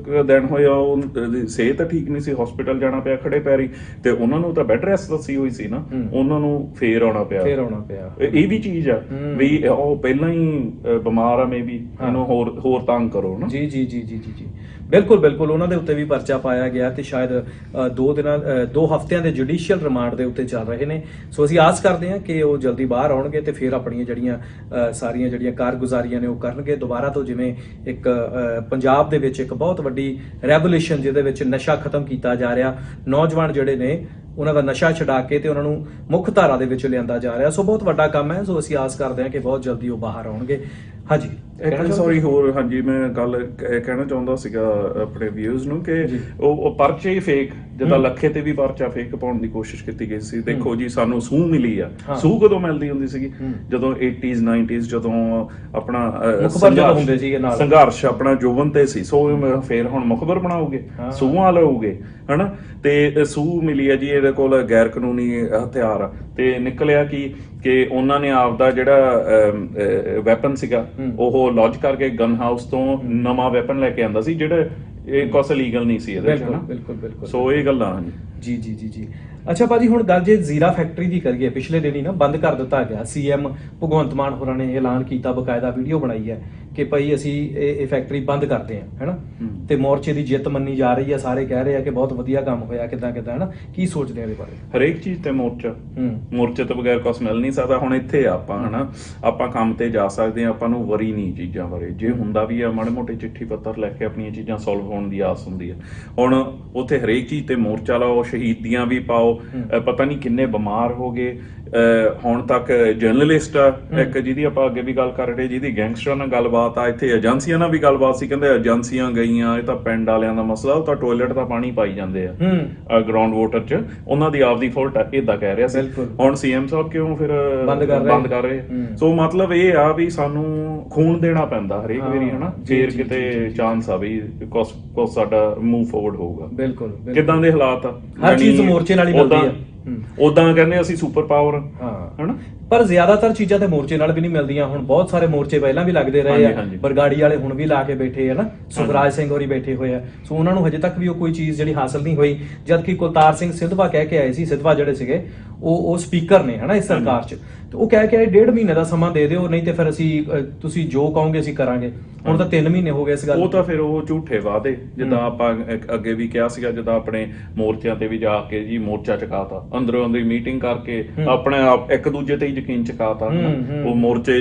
ਦਿਨ ਹੋਇਆ, ਉਹਦੀ ਸਿਹਤ ਠੀਕ ਨਹੀਂ ਸੀ, ਹਸਪੀਟਲ ਜਾਣਾ ਪਿਆ ਖੜੇ ਪੈਰੀ, ਤੇ ਉਹਨਾਂ ਨੂੰ ਤਾਂ ਬੈੱਡ ਰੈਸਟ ਦੱਸੀ ਹੋਈ ਸੀ ਨਾ, ਉਹਨਾਂ ਨੂੰ ਫੇਰ ਆਉਣਾ ਪਿਆ। ਇਹ ਵੀ ਚੀਜ਼ ਆ ਵੀ ਉਹ ਪਹਿਲਾਂ ਹੀ ਬਿਮਾਰ ਆ, ਮੇਬੀ ਇਹਨੂੰ ਹੋਰ ਤੰਗ ਕਰੋ ਨਾ। ਜੀ ਬਿਲਕੁਲ ਉਹਨਾਂ ਦੇ ਉੱਤੇ ਵੀ ਪਰਚਾ ਪਾਇਆ ਗਿਆ ਤੇ ਸ਼ਾਇਦ 2 ਹਫ਼ਤਿਆਂ ਦੇ ਜੁਡੀਸ਼ੀਅਲ ਰਿਮਾਂਡ ਦੇ ਉੱਤੇ ਚੱਲ ਰਹੇ ਨੇ। ਸੋ ਅਸੀਂ ਆਸ ਕਰਦੇ ਹਾਂ ਕਿ ਉਹ ਜਲਦੀ ਬਾਹਰ ਆਉਣਗੇ ਤੇ ਫਿਰ ਆਪਣੀਆਂ ਸਾਰੀਆਂ ਜਿਹੜੀਆਂ ਕਾਰਗੁਜ਼ਾਰੀਆਂ ਨੇ ਉਹ ਕਰਨਗੇ ਦੁਬਾਰਾ ਤੋਂ, ਜਿਵੇਂ ਇੱਕ ਪੰਜਾਬ ਦੇ ਵਿੱਚ ਇੱਕ ਬਹੁਤ ਵੱਡੀ ਰੈਵੋਲੂਸ਼ਨ ਜਿਹਦੇ ਵਿੱਚ ਨਸ਼ਾ ਖਤਮ ਕੀਤਾ ਜਾ ਰਿਹਾ, ਨੌਜਵਾਨ ਜਿਹੜੇ ਨੇ ਉਹਨਾਂ ਦਾ ਨਸ਼ਾ ਛਡਾ ਕੇ ਤੇ ਉਹਨਾਂ ਨੂੰ ਮੁੱਖ ਧਾਰਾ ਦੇ ਵਿੱਚ ਲਿਆਂਦਾ ਜਾ ਰਿਹਾ। ਸੋ ਬਹੁਤ ਵੱਡਾ ਕੰਮ ਹੈ। ਸੋ ਅਸੀਂ ਆਸ ਕਰਦੇ ਹਾਂ ਕਿ ਬਹੁਤ ਜਲਦੀ ਉਹ ਬਾਹਰ ਆਉਣਗੇ। ਹਾਂਜੀ ਸੌਰੀ ਹੋਰ ਹਾਂਜੀ ਮੈਂ ਗੱਲ ਕਹਿਣਾ ਚਾਹੁੰਦਾ ਸੀਗਾ ਆਪਣੇ ਵਿਊਜ਼ ਨੂੰ ਕਿ ਉਹ ਪਰਚੇ ਹੀ ਫੇਕ, ਜਿੱਦਾਂ ਲੱਖੇ ਤੇ ਵੀ ਪਰਚਾ ਫੇਕ ਪਾਉਣ ਦੀ ਕੋਸ਼ਿਸ਼ ਕੀਤੀ ਗਈ ਸੀ। ਦੇਖੋ ਜੀ ਸਾਨੂੰ ਸੂਹ ਮਿਲੀ ਆ, ਸੂਹ ਕਦੋਂ ਮਿਲਦੀ ਹੁੰਦੀ ਸੀਗੀ? ਜਦੋਂ 80s 90s ਜਦੋਂ ਆਪਣਾ ਹੁੰਦੇ ਸੀਗੇ ਨਾਲ ਸੰਘਰਸ਼ ਆਪਣਾ ਜੋਬਨ ਤੇ ਸੀ। ਸੋ ਫੇਰ ਹੁਣ ਮੁਖਬਰ ਬਣਾਓਗੇ, ਸੂਹਾਂ ਲਓਗੇ ਹਨਾ। ਤੇ ਸੂਹ ਮਿਲੀ ਆ ਜੀ, ਇਹਦੇ ਕੋਲ ਗੈਰ ਕਾਨੂੰਨੀ ਹਥਿਆਰ ਆ ਤੇ ਨਿਕਲਿਆ ਕਿ ਉਹਨਾਂ ਨੇ ਆਪਦਾ ਜਿਹੜਾ ਵੈਪਨ ਸੀਗਾ ਉਹ ਲੌਂਚ ਕਰਕੇ ਗਨ ਹਾਊਸ ਤੋਂ ਨਵਾਂ ਵੈਪਨ ਲੈ ਕੇ ਆਂਦਾ ਸੀ, ਜਿਹੜਾ ਇਹ ਕੁਛ ਲੀਗਲ ਨਹੀਂ ਸੀ ਇਹਦੇ ਵਿੱਚ ਹਨਾ। ਬਿਲਕੁਲ ਸੋ ਇਹ ਗੱਲਾਂ ਹਨ ਜੀ। ਅੱਛਾ ਭਾਜੀ, ਹੁਣ ਗੱਲ ਜੇ ਜ਼ੀਰਾ ਫੈਕਟਰੀ ਦੀ ਕਰੀਏ, ਪਿਛਲੇ ਦਿਨੀ ਨਾ ਬੰਦ ਕਰ ਦਿੱਤਾ ਗਿਆ। ਸੀਐਮ ਭਗਵੰਤ ਮਾਨ ਹੋਰਾਂ ਨੇ ਐਲਾਨ ਕੀਤਾ, ਬਕਾਇਦਾ ਵੀਡੀਓ ਬਣਾਈ ਹੈ ਕਿ ਭਾਈ ਅਸੀਂ ਇਹ ਫੈਕਟਰੀ ਬੰਦ ਕਰਦੇ ਹਾਂ ਹੈਨਾ। ਤੇ ਮੋਰਚੇ ਦੀ ਜਿੱਤ ਮੰਨੀ ਜਾ ਰਹੀ ਹੈ, ਸਾਰੇ ਕਹਿ ਰਹੇ ਆ ਕਿ ਬਹੁਤ ਵਧੀਆ ਕੰਮ ਹੋਇਆ, ਕਿਦਾਂ ਹੈਨਾ। ਕੀ ਸੋਚਦੇ ਆ ਇਹਦੇ ਬਾਰੇ? ਹਰੇਕ ਚੀਜ਼ ਤੇ ਮੋਰਚੇ ਤੋਂ ਬਗੈਰ ਕੁਛ ਮਿਲ ਨਹੀਂ ਸਕਦਾ। ਹੁਣ ਇੱਥੇ ਆਪਾਂ ਹਨਾ, ਆਪਾਂ ਕੰਮ ਤੇ ਜਾ ਸਕਦੇ ਹਾਂ, ਆਪਾਂ ਨੂੰ ਵਰੀ ਨਹੀਂ ਚੀਜ਼ਾਂ ਬਾਰੇ। ਜੇ ਹੁੰਦਾ ਵੀ ਆ ਮਾੜੇ ਮੋਟੇ ਚਿੱਠੀ ਪੱਤਰ ਲੈ ਕੇ ਆਪਣੀਆਂ ਚੀਜ਼ਾਂ ਸੋਲਵ ਹੋਣ ਦੀ ਆਸ ਹੁੰਦੀ ਹੈ। ਹੁਣ ਉੱਥੇ ਹਰੇਕ ਚੀਜ਼ ਤੇ ਮੋਰਚਾ ਲਾਓ, ਸ਼ਹੀਦੀਆਂ ਵੀ ਪਾਓ, ਪਤਾ ਨਹੀਂ ਕਿੰਨੇ ਬਿਮਾਰ ਹੋ ਗਏ। ਹੁਣ ਤੱਕ ਜਰਨਲਿਸਟ ਆ ਇੱਕ, ਜਿਹਦੀ ਆਪਾਂ ਅੱਗੇ ਵੀ ਗੱਲ ਕਰ ਰਹੇ, ਜਿਹਦੀ ਗੈਂਗਸਟਰਾਂ ਨਾਲ ਗੱਲਬਾਤ ਆ, ਇੱਥੇ ਏਜੰਸੀਆਂ ਨਾਲ ਵੀ ਗੱਲਬਾਤ ਸੀ, ਕਹਿੰਦੇ ਏਜੰਸੀਆਂ ਗਈਆਂ, ਇਹ ਤਾਂ ਪਿੰਡ ਵਾਲਿਆਂ ਦਾ ਮਸਲਾ, ਉਹ ਤਾਂ ਟੋਇਲਟ ਦਾ ਪਾਣੀ ਪਾਈ ਜਾਂਦੇ ਆ ਗਰਾਊਂਡ ਵਾਟਰ 'ਚ, ਉਹਨਾਂ ਦੀ ਆਪਦੀ ਫਾਲਟ ਆ, ਏਦਾਂ ਕਹਿ ਰਿਹਾ ਸੀ। ਹੁਣ ਸੀਐਮ ਸਾਹਿਬ ਕਿਉਂ ਫਿਰ ਬੰਦ ਕਰ ਰਹੇ? ਸੋ ਮਤਲਬ ਇਹ ਆ ਵੀ ਸਾਨੂੰ ਖੂਨ ਦੇਣਾ ਪੈਂਦਾ ਹਰੇਕ ਵਾਰੀ ਹਨਾ, ਫੇਰ ਕਿਤੇ ਚਾਂਸ ਆ ਵੀ ਕੁਛ ਸਾਡਾ ਮੂਵ ਫੋਰਵਰਡ ਹੋਊਗਾ। ਬਿਲਕੁਲ ਕਿੱਦਾਂ ਦੇ ਹਾਲਾਤ ਆ, ਹਰ ਚੀਜ਼ ਮੋਰਚੇ ਨਾਲ ਹੀ ਮਿਲਦੀ ਆ। ਉਦਾਂ ਕਹਿੰਦੇ ਅਸੀਂ ਸੁਪਰ ਪਾਵਰ ਹਨਾ, ਪਰ ਜ਼ਿਆਦਾਤਰ ਚੀਜ਼ਾਂ ਤੇ ਮੋਰਚੇ ਨਾਲ ਵੀ ਨਹੀਂ ਮਿਲਦੀਆਂ। ਹੁਣ ਬਹੁਤ ਸਾਰੇ ਮੋਰਚੇ ਪਹਿਲਾਂ ਵੀ ਲੱਗਦੇ ਰਹੇ ਆ, ਬਰਗਾੜੀ ਵਾਲੇ ਹੁਣ ਵੀ ਲਾ ਕੇ ਬੈਠੇ ਆ ਨਾ, ਸੁਖਰਾਜ ਸਿੰਘ ਹੋਰੀ ਬੈਠੇ ਹੋਏ ਆ। ਸੋ ਉਹਨਾਂ ਨੂੰ ਹਜੇ ਤੱਕ ਵੀ ਉਹ ਕੋਈ ਚੀਜ਼ ਜਿਹੜੀ ਹਾਸਲ ਨਹੀਂ ਹੋਈ, ਜਦ ਕਿ ਕੁਲਤਾਰ ਸਿੰਘ ਸਿੱਧਵਾ ਕਹਿ ਕੇ ਆਏ ਸੀ, ਸਿੱਧਵਾ ਜਿਹੜੇ ਸੀਗੇ ਉਹ ਸਪੀਕਰ ਨੇ ਹਨਾ ਇਸ ਸਰਕਾਰ 'ਚ, ਤੇ ਉਹ ਕਹਿ ਕੇ ਆਏ 1.5 ਮਹੀਨੇ ਦਾ ਸਮਾਂ ਦੇ ਦਿਓ, ਨਹੀਂ ਤੇ ਫਿਰ ਤੁਸੀਂ ਜੋ ਕਹੋਗੇ ਅਸੀਂ ਕਰਾਂਗੇ। ਹੁਣ ਤਾਂ 3 ਮਹੀਨੇ ਹੋ ਗਏ ਇਸ ਗੱਲ। ਉਹ ਤਾਂ ਫਿਰ ਉਹ ਝੂਠੇ ਵਾਅਦੇ, ਜਿੱਦਾਂ ਆਪਾਂ ਅੱਗੇ ਵੀ ਕਿਹਾ ਸੀਗਾ, ਜਿੱਦਾਂ ਆਪਣੇ ਮੋਰਚਿਆਂ ਤੇ ਵੀ ਜਾ ਕੇ ਜੀ ਮੋਰਚਾ ਚਕਾਤਾ, ਅੰਦਰੋਂ ਅੰਦਰੀ ਮੀਟਿੰਗ ਕਰਕੇ ਆਪਣੇ ਆਪ ਇੱਕ ਦੂਜੇ ਤੇ ਯਕੀਨ ਚਕਾਤਾ। ਉਹ ਮੋਰਚੇ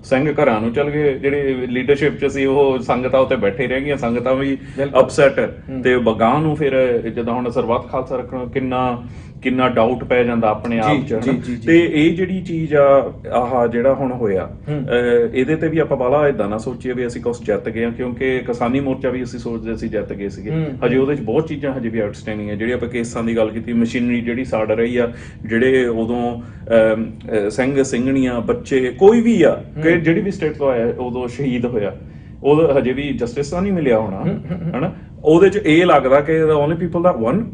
ਸਿੰਘ ਘਰਾਂ ਨੂੰ ਚਲ ਗਏ, ਜਿਹੜੇ ਲੀਡਰਸ਼ਿਪ 'ਚ ਸੀ ਉਹ ਸੰਗਤਾਂ ਉੱਤੇ ਬੈਠੇ ਰਹਿ ਗਈਆਂ, ਸੰਗਤਾਂ ਵੀ ਅਪਸੈਟ। ਤੇ ਬਗਾਹ ਨੂੰ ਫਿਰ ਜਿੱਦਾਂ ਹੁਣ ਸਰਬੱਤ ਖਾਲਸਾ ਰੱਖਣਾ, ਕਿੰਨਾ ਡਾਊਟ ਪੈ ਜਾਂਦਾ ਆਪਣੇ ਆਪ 'ਚ। ਤੇ ਇਹ ਜਿਹੜੀ ਚੀਜ਼ ਆ, ਆਹ ਜਿਹੜਾ ਹੁਣ ਹੋਇਆ, ਇਹਦੇ ਤੇ ਵੀ ਆਪਾਂ ਬਾਲਾ ਏਦਾਂ ਨਾ ਸੋਚੀਏ ਵੀ ਅਸੀਂ ਕੁਛ ਜਿੱਤ ਗਏ ਆ, ਕਿਉਂਕਿ ਕਿਸਾਨੀ ਮੋਰਚਾ ਵੀ ਅਸੀਂ ਸੋਚਦੇ ਸੀ ਜਿੱਤ ਗਏ ਸੀਗੇ। ਹਜੇ ਉਹਦੇ 'ਚ ਬਹੁਤ ਚੀਜ਼ਾਂ ਹਜੇ ਵੀ ਆਊਟਸਟੈਂਡਿੰਗ ਹੈ। ਜਿਹੜੀ ਆਪਾਂ ਕੇਸਾਂ ਦੀ ਗੱਲ ਕੀਤੀ, ਮਸ਼ੀਨਰੀ ਜਿਹੜੀ ਸਾੜ ਰਹੀ ਆ, ਜਿਹੜੇ ਉਦੋਂ ਸਿੰਘ ਸਿੰਘਣੀਆਂ ਬੱਚੇ ਕੋਈ ਵੀ ਆ, ਜਿਹੜੀ ਵੀ ਸਟੇਟ ਤੋਂ ਆਇਆ ਉਦੋਂ ਸ਼ਹੀਦ ਹੋਇਆ, ਉਹ ਹਜੇ ਵੀ ਜਸਟਿਸ ਤਾਂ ਨਹੀਂ ਮਿਲਿਆ ਹੋਣਾ ਹਨਾ। ਉਹਦੇ 'ਚ ਇਹ ਲੱਗਦਾ ਕਿ ਓਨਲੀ ਪੀਪਲ ਦਾ ਵਨ,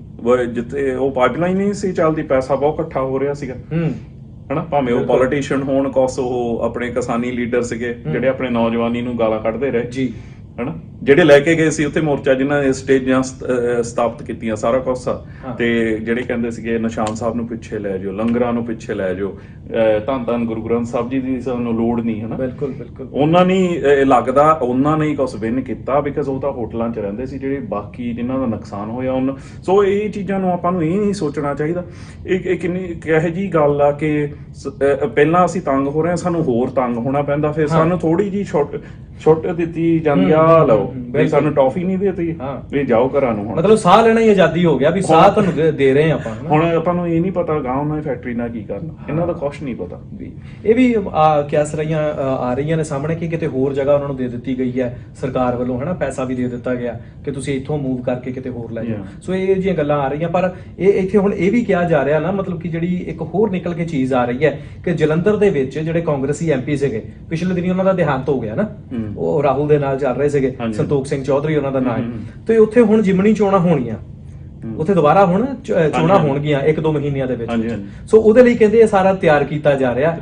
ਜਿੱਥੇ ਉਹ ਪਾਈਪਲਾਈਨ ਨਹੀਂ ਸੀ ਚੱਲਦੀ, ਪੈਸਾ ਬਹੁਤ ਇਕੱਠਾ ਹੋ ਰਿਹਾ ਸੀਗਾ ਹਨਾ। ਭਾਵੇਂ ਉਹ ਪੋਲੀਟੀਸ਼ੀਅਨ ਹੋਣ, ਕੁਛ ਉਹ ਆਪਣੇ ਕਿਸਾਨੀ ਲੀਡਰ ਸੀਗੇ ਜਿਹੜੇ ਆਪਣੇ ਨੌਜਵਾਨੀ ਨੂੰ ਗਾਲਾਂ ਕੱਢਦੇ ਰਹੇ ਜੀ ਹਨਾ, ਜਿਹੜੇ ਲੈ ਕੇ ਗਏ ਸੀ ਉੱਥੇ ਮੋਰਚਾ, ਜਿਨ੍ਹਾਂ ਨੇ ਸਟੇਜਾਂ ਸਥਾਪਿਤ ਕੀਤੀਆਂ, ਸਾਰਾ ਕੁਛ ਆ। ਤੇ ਜਿਹੜੇ ਕਹਿੰਦੇ ਸੀਗੇ ਨਿਸ਼ਾਨ ਸਾਹਿਬ ਨੂੰ ਪਿੱਛੇ ਲੈ ਜਾਓ, ਲੰਗਰਾਂ ਨੂੰ ਪਿੱਛੇ ਲੈ ਜਾਓ, ਧੰਨ ਗੁਰੂ ਗ੍ਰੰਥ ਸਾਹਿਬ ਜੀ ਦੀ ਸਾਨੂੰ ਲੋੜ ਨਹੀਂ ਹਨਾ। ਬਿਲਕੁਲ ਉਹਨਾਂ ਨੇ ਲੱਗਦਾ ਉਹਨਾਂ ਨੇ ਕੁਛ ਵਿਨ ਕੀਤਾ, ਬਿਕਾਜ਼ ਉਹ ਤਾਂ ਹੋਟਲਾਂ 'ਚ ਰਹਿੰਦੇ ਸੀ, ਜਿਹੜੇ ਬਾਕੀ ਜਿਨ੍ਹਾਂ ਦਾ ਨੁਕਸਾਨ ਹੋਇਆ ਉਹਨਾਂ। ਸੋ ਇਹ ਚੀਜ਼ਾਂ ਨੂੰ ਆਪਾਂ ਨੂੰ ਇਹ ਨਹੀਂ ਸੋਚਣਾ ਚਾਹੀਦਾ। ਇਹ ਕਿੰਨੀ ਕਿਹੋ ਜਿਹੀ ਗੱਲ ਆ ਕਿ ਪਹਿਲਾਂ ਅਸੀਂ ਤੰਗ ਹੋ ਰਹੇ ਹਾਂ, ਸਾਨੂੰ ਹੋਰ ਤੰਗ ਹੋਣਾ ਪੈਂਦਾ, ਫਿਰ ਸਾਨੂੰ ਥੋੜੀ ਜਿਹੀ ਛੁੱਟ ਦਿੱਤੀ ਜਾਂਦੀ ਆ, ਲਓ ਵੀ ਸਾਨੂੰ ਟੌਫੀ ਨਹੀਂ ਦਿੱਤੀ ਵੀ ਜਾਓ ਘਰਾਂ ਨੂੰ। ਹੁਣ ਮਤਲਬ ਸਾਹ ਲੈਣਾ ਹੀ ਆਜ਼ਾਦੀ ਹੋ ਗਿਆ ਵੀ ਸਾਹ ਤੁਹਾਨੂੰ ਦੇ ਰਹੇ ਆਪਾਂ। ਹੁਣ ਆਪਾਂ ਨੂੰ ਇਹ ਨਹੀਂ ਪਤਾ ਗਾਂ ਉਹਨਾਂ ਦੀ ਫੈਕਟਰੀ ਨਾਲ ਕੀ ਕਰਨਾ, ਇਹਨਾਂ ਦਾ ਕੁਛ ਨਹੀਂ ਪਤਾ। ਇਹ ਵੀ ਕਿਆਸਰਾਈਆਂ ਆ ਰਹੀਆਂ ਨੇ ਸਾਹਮਣੇ ਕਿ ਕਿਤੇ ਹੋਰ ਜਗ੍ਹਾ ਉਹਨਾਂ ਨੂੰ ਦੇ ਦਿੱਤੀ ਗਈ ਹੈ ਸਰਕਾਰ ਵੱਲੋਂ ਹਨਾ, ਪੈਸਾ ਵੀ ਦੇ ਦਿੱਤਾ ਗਿਆ ਕਿ ਤੁਸੀਂ ਇੱਥੋਂ ਮੂਵ ਕਰਕੇ ਕਿਤੇ ਹੋਰ ਲੈ ਜਾਓ। ਸੋ ਇਹ ਜਿਹੀਆਂ ਗੱਲਾਂ ਆ ਰਹੀਆਂ, ਪਰ ਇਹ ਇੱਥੇ ਹੁਣ ਇਹ ਵੀ ਕਿਹਾ ਜਾ ਰਿਹਾ ਨਾ, ਮਤਲਬ ਕਿ ਜਿਹੜੀ ਇੱਕ ਹੋਰ ਨਿਕਲ ਕੇ ਚੀਜ਼ ਆ ਰਹੀ ਹੈ ਕਿ ਜਲੰਧਰ ਦੇ ਵਿੱਚ ਜਿਹੜੇ ਕਾਂਗਰਸੀ ਐਮਪੀ ਸੀਗੇ, ਪਿਛਲੇ ਦਿਨੀ ਉਹਨਾਂ ਦਾ ਦੇਹਾਂਤ ਹੋ ਗਿਆ ਨਾ, ਉਹ ਰਾਹੁਲ ਦੇ ਨਾਲ ਚੱਲ ਰਹੇ ਸੀਗੇ, ਸੰਤੋਖ ਸਿੰਘ ਚੌਧਰੀ ਉਹਨਾਂ ਦਾ ਨਾਮ, ਤੇ ਉੱਥੇ ਹੁਣ ਜਿਮਣੀ ਚੋਣਾਂ ਹੋਣੀਆਂ ਉੱਥੇ ਦੁਬਾਰਾ ਹੁਣ ਚੋਣਾਂ ਹੋਣਗੀਆਂ 1-2 ਮਹੀਨਿਆਂ ਦੇ ਵਿੱਚ। ਹਾਂਜੀ, ਸੋ ਉਹਦੇ ਲਈ ਕਹਿੰਦੇ ਇਹ ਸਾਰਾ ਤਿਆਰ ਕੀਤਾ ਜਾ ਰਿਹਾ,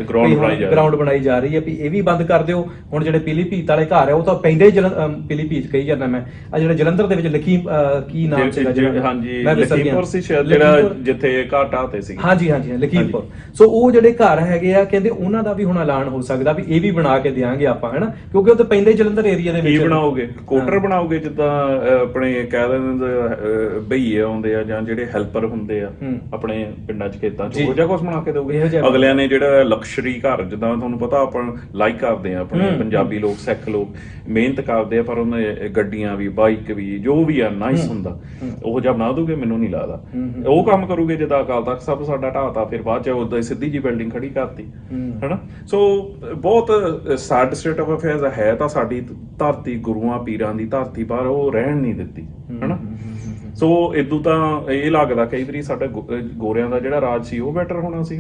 ਗਰਾਊਂਡ ਬਣਾਈ ਜਾ ਰਹੀ ਹੈ ਵੀ ਇਹ ਵੀ ਬੰਦ ਕਰ ਦਿਓ। ਹੁਣ ਜਿਹੜੇ ਪੀਲੀਭੀਤ ਵਾਲੇ ਘਰ ਹੈ ਉਹ ਤਾਂ ਪੈਂਦੇ ਹੀ ਪੀਲੀਭੀਤ ਕਹੀ ਜਾਂਦਾ ਮੈਂ, ਆ ਜਿਹੜਾ ਜਲੰਧਰ ਦੇ ਵਿੱਚ ਕੀ ਨਾਮ ਸੀਗਾ ਜਿਹੜਾ, ਹਾਂਜੀ ਲਖੀਮਪੁਰ ਸੀ ਸ਼ਾਇਦ, ਜਿਹੜਾ ਜਿੱਥੇ ਘਾਟਾ ਤੇ ਸੀ। ਹਾਂਜੀ ਲਖੀਮਪੁਰ। ਸੋ ਉਹ ਜਿਹੜੇ ਘਰ ਹੈਗੇ ਆ ਕਹਿੰਦੇ ਉਹਨਾਂ ਦਾ ਵੀ ਹੁਣ ਐਲਾਨ ਹੋ ਸਕਦਾ ਵੀ ਇਹ ਵੀ ਬਣਾ ਕੇ ਦੇਾਂਗੇ ਆਪਾਂ, ਹੈਨਾ, ਕਿਉਂਕਿ ਉਹ ਤਾਂ ਪੈਂਦੇ ਜਲੰਧਰ ਏਰੀਆ ਦੇ ਵਿੱਚ। ਕੀ ਬਣਾਓਗੇ? ਕੋਟਰ ਬਣਾਓਗੇ ਜਿੱਦਾਂ ਆਪਣੇ ਕਹਿ ਦਿੰਦੇ ਬਈਏ ਆਉਂਦੇ ਆ ਜਾਂ ਜਿਹੜੇ ਹੈਲਪਰ ਹੁੰਦੇ ਆ ਆਪਣੇ ਪਿੰਡਾਂ 'ਚ ਖੇਤਾਂ 'ਚ, ਉਹ ਜਿਹਾ ਕੁਝ ਬਣਾ ਕੇ ਦੋਗੇ? ਅਗਲਿਆਂ ਨੇ ਜਿਹੜਾ ਲਕਸ਼ਰੀ ਘਰ, ਜਿੱਦਾਂ ਤੁਹਾਨੂੰ ਪਤਾ ਆਪਾਂ ਲਾਈਕ ਕਰਦੇ ਆ ਆਪਣੇ ਪੰਜਾਬੀ ਲੋਕ, ਸਿੱਖ ਲੋਕ ਮਿਹਨਤ ਕਰਦੇ ਆ, ਪਰ ਉਹਨੇ ਗੱਡੀਆਂ ਵੀ, ਬਾਈਕ ਵੀ, ਜੋ ਵੀ ਆ ਨਾਈਸ ਹੁੰਦਾ, ਉਹ ਜਿਹਾ ਬਣਾ ਦੋਗੇ? ਮੈਨੂੰ ਨਹੀਂ ਲੱਗਦਾ ਉਹ ਕੰਮ ਕਰੂਗੇ। ਜਿੱਦਾਂ ਅਕਾਲ ਤਖਤ ਸਾਹਿਬ ਸਾਡਾ ਢਾਤਾ, ਫਿਰ ਬਾਅਦ 'ਚ ਉਦਾਂ ਸਿੱਧੀ ਜੀ ਬਿਲਡਿੰਗ ਖੜੀ ਕਰਤੀ, ਹਨਾ। ਸੋ ਬਹੁਤ ਸੈਡ ਸਟੇਟ ਆਫ ਅਫੇਅਰਸ ਹੈ ਤਾਂ ਸਾਡੀ ਧਰਤੀ, ਗੁਰੂਆਂ ਪੀਰਾਂ ਦੀ ਧਰਤੀ, ਪਰ ਉਹ ਰਹਿਣ ਨਹੀਂ ਦਿੱਤੀ, ਹਨਾ। ਸੋ ਇਦੋਂ ਤਾਂ ਇਹ ਲੱਗਦਾ ਕਈ ਵਾਰੀ ਸਾਡਾ ਗੋਰਿਆਂ ਦਾ ਜਿਹੜਾ ਰਾਜ ਸੀ ਉਹ ਬੈਟਰ ਹੋਣਾ ਸੀ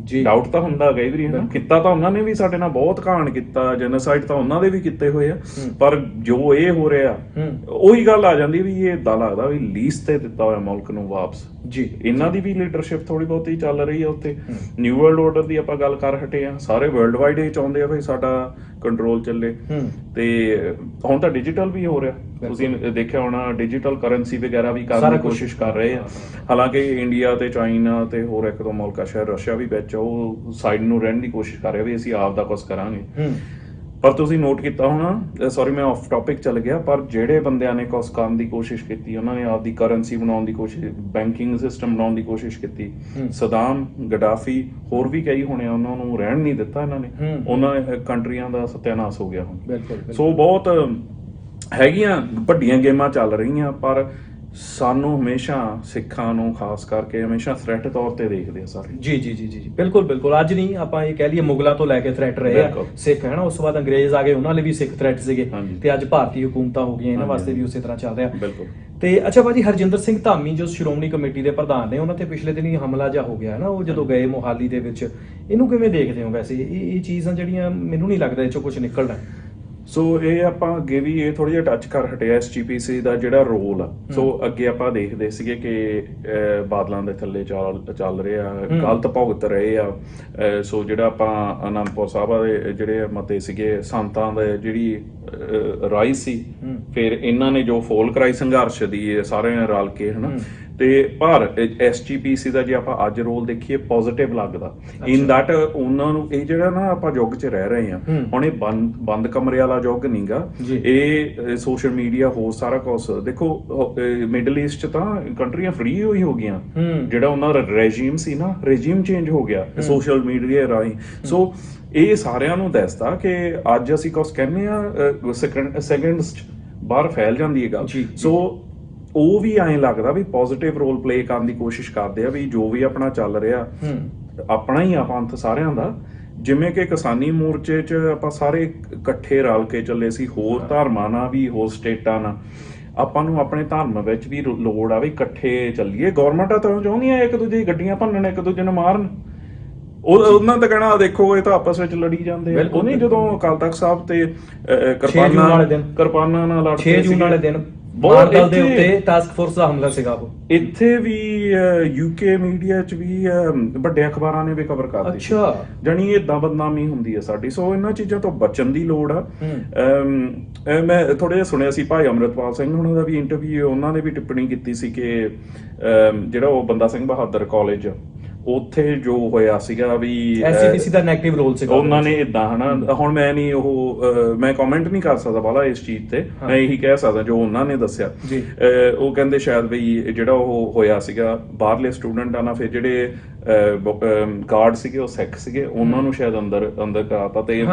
ਜੀ। ਡਾਊਟ ਤਾਂ ਹੁੰਦਾ ਕਈ ਵਾਰੀ, ਹਨਾ। ਕੀਤਾ ਤਾਂ ਉਹਨਾਂ ਨੇ ਵੀ ਸਾਡੇ ਨਾਲ ਬਹੁਤ ਘਾਣ ਕੀਤਾ, ਜੈਨੋਸਾਈਡ ਤਾਂ ਉਹਨਾਂ ਦੇ ਵੀ ਕੀਤੇ ਹੋਏ ਆ, ਪਰ ਜੋ ਇਹ ਹੋ ਰਿਹਾ ਉਹੀ ਗੱਲ ਆ ਜਾਂਦੀ ਵੀ ਇਹ ਏਦਾਂ ਲੱਗਦਾ ਵੀ ਲੀਜ਼ ਤੇ ਦਿੱਤਾ ਹੋਇਆ ਮੁਲਕ ਨੂੰ ਵਾਪਸ ਜੀ। ਇਹਨਾਂ ਦੀ ਵੀ ਲੀਡਰਸ਼ਿਪ ਥੋੜੀ ਬਹੁਤੀ ਚੱਲ ਰਹੀ ਆ ਉੱਥੇ। ਨਿਊ ਵਰਲਡ ਆਰਡਰ ਦੀ ਆਪਾਂ ਗੱਲ ਕਰ ਹਟੇ ਆ, ਸਾਰੇ ਵਰਲਡ ਵਾਈਡ ਇਹ ਚਾਹੁੰਦੇ ਆ ਵੀ ਸਾਡਾ ਕੰਟਰੋਲ ਚੱਲੇ, ਤੇ ਹੁਣ ਤਾਂ ਡਿਜੀਟਲ ਵੀ ਹੋ ਰਿਹਾ। ਤੁਸੀਂ ਦੇਖਿਆ ਹੋਣਾ ਡਿਜੀਟਲ ਕਰੰਸੀ ਵਗੈਰਾ ਵੀ ਕਰਨ ਦੀ ਕੋਸ਼ਿਸ਼ ਕਰ ਰਹੇ ਆ। ਹਾਲਾਂਕਿ ਇੰਡੀਆ ਤੇ ਚਾਈਨਾ ਤੇ ਹੋਰ 1-2 ਮੁਲਕ ਆ, ਸ਼ਾਇਦ ਰਸ਼ੀਆ ਵੀ ਵਿੱਚ, ਉਹ ਸਾਈਡ ਨੂੰ ਰਹਿਣ ਦੀ ਕੋਸ਼ਿਸ਼ ਕਰ ਰਿਹਾ ਵੀ ਅਸੀਂ ਆਪ ਦਾ ਕੁਝ ਕਰਾਂਗੇ। ਪਰ ਤੁਸੀਂ ਨੋਟ ਕੀਤਾ ਹੋਣਾ, ਸੌਰੀ ਮੈਂ ਆਫ ਟੌਪਿਕ ਚੱਲ ਗਿਆ, ਪਰ ਜਿਹੜੇ ਬੰਦਿਆਂ ਨੇ ਕੁਝ ਕਰਨ ਦੀ ਕੋਸ਼ਿਸ਼ ਕੀਤੀ, ਉਹਨਾਂ ਨੇ ਆਪਦੀ ਕਰੰਸੀ ਬਣਾਉਣ ਦੀ ਕੋਸ਼ਿਸ਼, ਬੈਂਕਿੰਗ ਸਿਸਟਮ ਬਣਾਉਣ ਦੀ ਕੋਸ਼ਿਸ਼ ਕੀਤੀ। ਸਦਾਮ, ਗਡਾਫੀ, ਹੋਰ ਵੀ ਕਈ ਹੋਣੇ, ਉਹਨਾਂ ਨੂੰ ਰਹਿਣ ਨਹੀਂ ਦਿੱਤਾ ਇਹਨਾਂ ਨੇ। ਉਹਨਾਂ ਕੰਟਰੀਆਂ ਦਾ ਸਤਿਆਨਾਸ਼ ਹੋ ਗਿਆ ਹੁਣ। ਸੋ ਬਹੁਤ ਹੈਗੀਆਂ ਵੱਡੀਆਂ ਗੇਮਾਂ ਚੱਲ ਰਹੀਆਂ, ਪਰ ਸਾਨੂੰ ਹਮੇਸ਼ਾ ਸਿੱਖਾਂ ਨੂੰ ਖਾਸ ਕਰਕੇ ਹਮੇਸ਼ਾ ਥ੍ਰੈਟ ਤੌਰ ਤੇ ਦੇਖਦੇ ਆ ਸਾਰੇ। ਜੀ ਬਿਲਕੁਲ। ਅੱਜ ਨਹੀਂ, ਆਪਾਂ ਇਹ ਕਹਿ ਲਈਏ ਮੁਗਲਾਂ ਤੋਂ ਲੈ ਕੇ ਥ੍ਰੈਟ ਰਹੇ ਆ ਸਿੱਖ, ਹੈ ਨਾ। ਉਸ ਤੋਂ ਬਾਅਦ ਅੰਗਰੇਜ਼ ਆ ਗਏ, ਉਹਨਾਂ ਲਈ ਵੀ ਸਿੱਖ ਥ੍ਰੈਟ ਸੀਗੇ, ਤੇ ਅੱਜ ਭਾਰਤੀ ਹਕੂਮਤਾਂ ਹੋ ਗਈਆਂ, ਇਹਨਾਂ ਵਾਸਤੇ ਵੀ ਉਸੇ ਤਰ੍ਹਾਂ ਚੱਲ ਰਿਹਾ। ਬਿਲਕੁਲ। ਤੇ ਅੱਛਾ ਭਾਜੀ, ਹਰਜਿੰਦਰ ਸਿੰਘ ਧਾਮੀ ਜੋ ਸ਼੍ਰੋਮਣੀ ਕਮੇਟੀ ਦੇ ਪ੍ਰਧਾਨ ਨੇ, ਉਹਨਾਂ ਤੇ ਪਿਛਲੇ ਦਿਨੀ ਹਮਲਾ ਜਿਹਾ ਹੋ ਗਿਆ ਨਾ, ਉਹ ਜਦੋਂ ਗਏ ਮੋਹਾਲੀ ਦੇ ਵਿੱਚ। ਇਹਨੂੰ ਕਿਵੇਂ ਦੇਖਦੇ ਹੋ ਵੈਸੇ? ਇਹ ਚੀਜ਼ਾਂ ਜਿਹੜੀਆਂ ਮੈਨੂੰ ਨਹੀਂ ਲੱਗਦਾ ਇਹ ਚੋਂ ਕੁਝ ਨਿਕਲਣਾ। ਸੋ ਇਹ ਆਪਾਂ ਅੱਗੇ ਵੀ ਇਹ ਥੋੜਾ ਜਿਹਾ ਟੱਚ ਕਰ ਹਟਿਆ, SGPC ਦਾ ਜਿਹੜਾ ਰੋਲ ਆ। ਸੋ ਅੱਗੇ ਆਪਾਂ ਦੇਖਦੇ ਸੀਗੇ ਕਿ ਬਾਦਲਾਂ ਦੇ ਥੱਲੇ ਚੱਲ ਰਹੇ ਆ, ਗਲਤ ਭੁਗਤ ਰਹੇ ਆ। ਸੋ ਜਿਹੜਾ ਆਪਾਂ ਅਨੰਦਪੁਰ ਸਾਹਿਬ ਦੇ ਜਿਹੜੇ ਮਤੇ ਸੀਗੇ, ਸੰਤਾਂ ਦੇ ਜਿਹੜੀ ਰਾਈ ਸੀ, ਫਿਰ ਇਹਨਾਂ ਨੇ ਜੋ ਫੋਲ ਕਰਾਈ ਸੰਘਰਸ਼ ਦੀ ਸਾਰਿਆਂ ਨੇ ਰਲ ਕੇ, ਹਨਾ। ਤੇ ਪਰ SGPC ਦਾ ਜੇ ਆਪਾਂ ਅੱਜ ਰੋਲ ਦੇਖੀਏ, ਪੋਜ਼ਿਟਿਵ ਲੱਗਦਾ ਇਨ ਦੈਟ ਉਹਨਾਂ ਨੂੰ ਇਹ ਜਿਹੜਾ ਨਾ ਆਪਾਂ ਯੁੱਗ 'ਚ ਰਹਿ ਰਹੇ ਆ ਹੁਣ, ਇਹ ਬੰਦ ਕਮਰੇ ਵਾਲਾ ਯੁੱਗ ਨਹੀਂਗਾ, ਇਹ ਸੋਸ਼ਲ ਮੀਡੀਆ ਹੋਰ ਸਾਰਾ ਕੁਝ। ਦੇਖੋ ਮਿਡਲ ਈਸਟ 'ਚ ਤਾਂ ਕੰਟਰੀਆਂ ਫ੍ਰੀ ਹੋਈ ਹੋ ਗਈਆਂ, ਜਿਹੜਾ ਉਹਨਾਂ ਦਾ ਰੈਜੀਮ ਸੀ ਨਾ, ਰੈਜੀਮ ਚੇਂਜ ਹੋ ਗਿਆ ਸੋਸ਼ਲ ਮੀਡੀਆ ਰਾਹੀਂ। ਸੋ ਇਹ ਸਾਰਿਆਂ ਨੂੰ ਦੱਸਦਾ ਕਿ ਅੱਜ ਅਸੀਂ ਕੁਝ ਕਹਿੰਦੇ ਆ, ਸੈਕਿੰਡਸ 'ਚ ਬਾਹਰ ਫੈਲ ਜਾਂਦੀ ਹੈ ਗੱਲ। ਸੋ ਉਹ ਵੀ ਐਂ ਲੱਗਦਾ ਵੀ ਪੋਜ਼ਿਟਿਵ ਰੋਲ ਪਲੇ ਕਰਨ ਦੀ ਕੋਸ਼ਿਸ਼ ਕਰਦੇ ਆ ਵੀ ਜੋ ਵੀ ਆਪਣਾ ਚੱਲ ਰਿਹਾ, ਆਪਣਾ ਹੀ ਆ ਪੰਥ ਸਾਰਿਆਂ ਦਾ। ਜਿਵੇਂ ਕਿ ਕਿਸਾਨੀ ਮੋਰਚੇ 'ਚ ਆਪਾਂ ਸਾਰੇ ਇਕੱਠੇ ਰਲ ਕੇ ਚੱਲੇ ਸੀ, ਹੋਰ ਧਰਮਾਂ ਨਾਲ ਵੀ, ਹੋਰ ਸਟੇਟਾਂ ਨਾਲ। ਆਪਾਂ ਨੂੰ ਆਪਣੇ ਧਰਮ ਵਿੱਚ ਵੀ ਲੋੜ ਆ ਵੀ ਇਕੱਠੇ ਚੱਲੀਏ। ਗੌਰਮੈਂਟਾਂ ਤਾਂ ਚਾਹੁੰਦੀਆਂ ਇੱਕ ਦੂਜੇ ਦੀ ਗੱਡੀਆਂ ਭੰਨਣ, ਇੱਕ ਦੂਜੇ ਨੂੰ ਮਾਰਨ। ਉਹਨਾਂ ਦਾ ਕਹਿਣਾ ਦੇਖੋ ਇਹ ਤਾਂ ਆਪਸ ਵਿੱਚ ਲੜੀ ਜਾਂਦੇ ਆ। ਉਹ ਨਹੀਂ ਜਦੋਂ ਅਕਾਲ ਤਖਤ ਸਾਹਿਬ ਤੇ ਕਿਰਪਾਨਾਂ ਨਾਲ ਲੜਦੇ 6 ਜੂਨ ਵਾਲੇ ਦਿਨ ਮਾਰਦਲ ਦੇ ਉੱਤੇ ਟਾਸਕ ਫੋਰਸ ਦਾ ਹਮਲਾ ਸੀਗਾ। ਉਹ ਇੱਥੇ ਵੀ UK ਮੀਡੀਆ 'ਚ ਵੀ ਵੱਡੇ ਅਖਬਾਰਾਂ ਨੇ ਵੀ ਕਵਰ ਕਰਤੀ। ਅੱਛਾ, ਜਾਨੀ ਏਦਾਂ ਬਦਨਾਮੀ ਹੁੰਦੀ ਹੈ ਸਾਡੀ। ਸੋ ਇਹਨਾਂ ਚੀਜ਼ਾਂ ਤੋਂ ਬਚਣ ਦੀ ਲੋੜ ਆ। ਮੈਂ ਥੋੜਾ ਜਿਹਾ ਸੁਣਿਆ ਸੀ ਭਾਈ ਅੰਮ੍ਰਿਤਪਾਲ ਸਿੰਘ ਉਹਨਾਂ ਦਾ ਵੀ ਇੰਟਰਵਿਊ, ਉਹਨਾਂ ਨੇ ਵੀ ਟਿੱਪਣੀ ਕੀਤੀ ਸੀ ਕਿ ਜਿਹੜਾ ਉਹ ਬੰਦਾ ਸਿੰਘ ਬਹਾਦਰ ਕਾਲਜ ਉੱਥੇ ਜੋ ਹੋਇਆ ਸੀਗਾ ਵੀ SGPC ਦਾ ਨੈਗੇਟਿਵ ਰੋਲ ਸੀਗਾ ਉਹਨਾਂ ਨੇ ਇਦਾਂ, ਹਨਾ। ਹੁਣ ਮੈਂ ਨਹੀਂ ਮੈਂ ਕਮੈਂਟ ਨਹੀਂ ਕਰ ਸਕਦਾ ਬਾਲਾ ਇਸ ਚੀਜ਼ ਤੇ, ਮੈਂ ਇਹੀ ਕਹਿ ਸਕਦਾ ਜੋ ਉਹਨਾਂ ਨੇ ਦੱਸਿਆ। ਉਹ ਕਹਿੰਦੇ ਸ਼ਾਇਦ ਵੀ ਜਿਹੜਾ ਉਹ ਹੋਇਆ ਸੀਗਾ ਬਾਹਰਲੇ ਸਟੂਡੈਂਟਾਂ ਨਾਲ, ਫਿਰ ਜਿਹੜੇ ਗਾਰਡ ਸੀਗੇ ਉਹ ਸਿੱਖ ਸੀਗੇ, ਉਹਨਾਂ ਨੂੰ ਸ਼ਾਇਦ ਅੰਦਰ ਕਰਾਤਾ, ਤੇ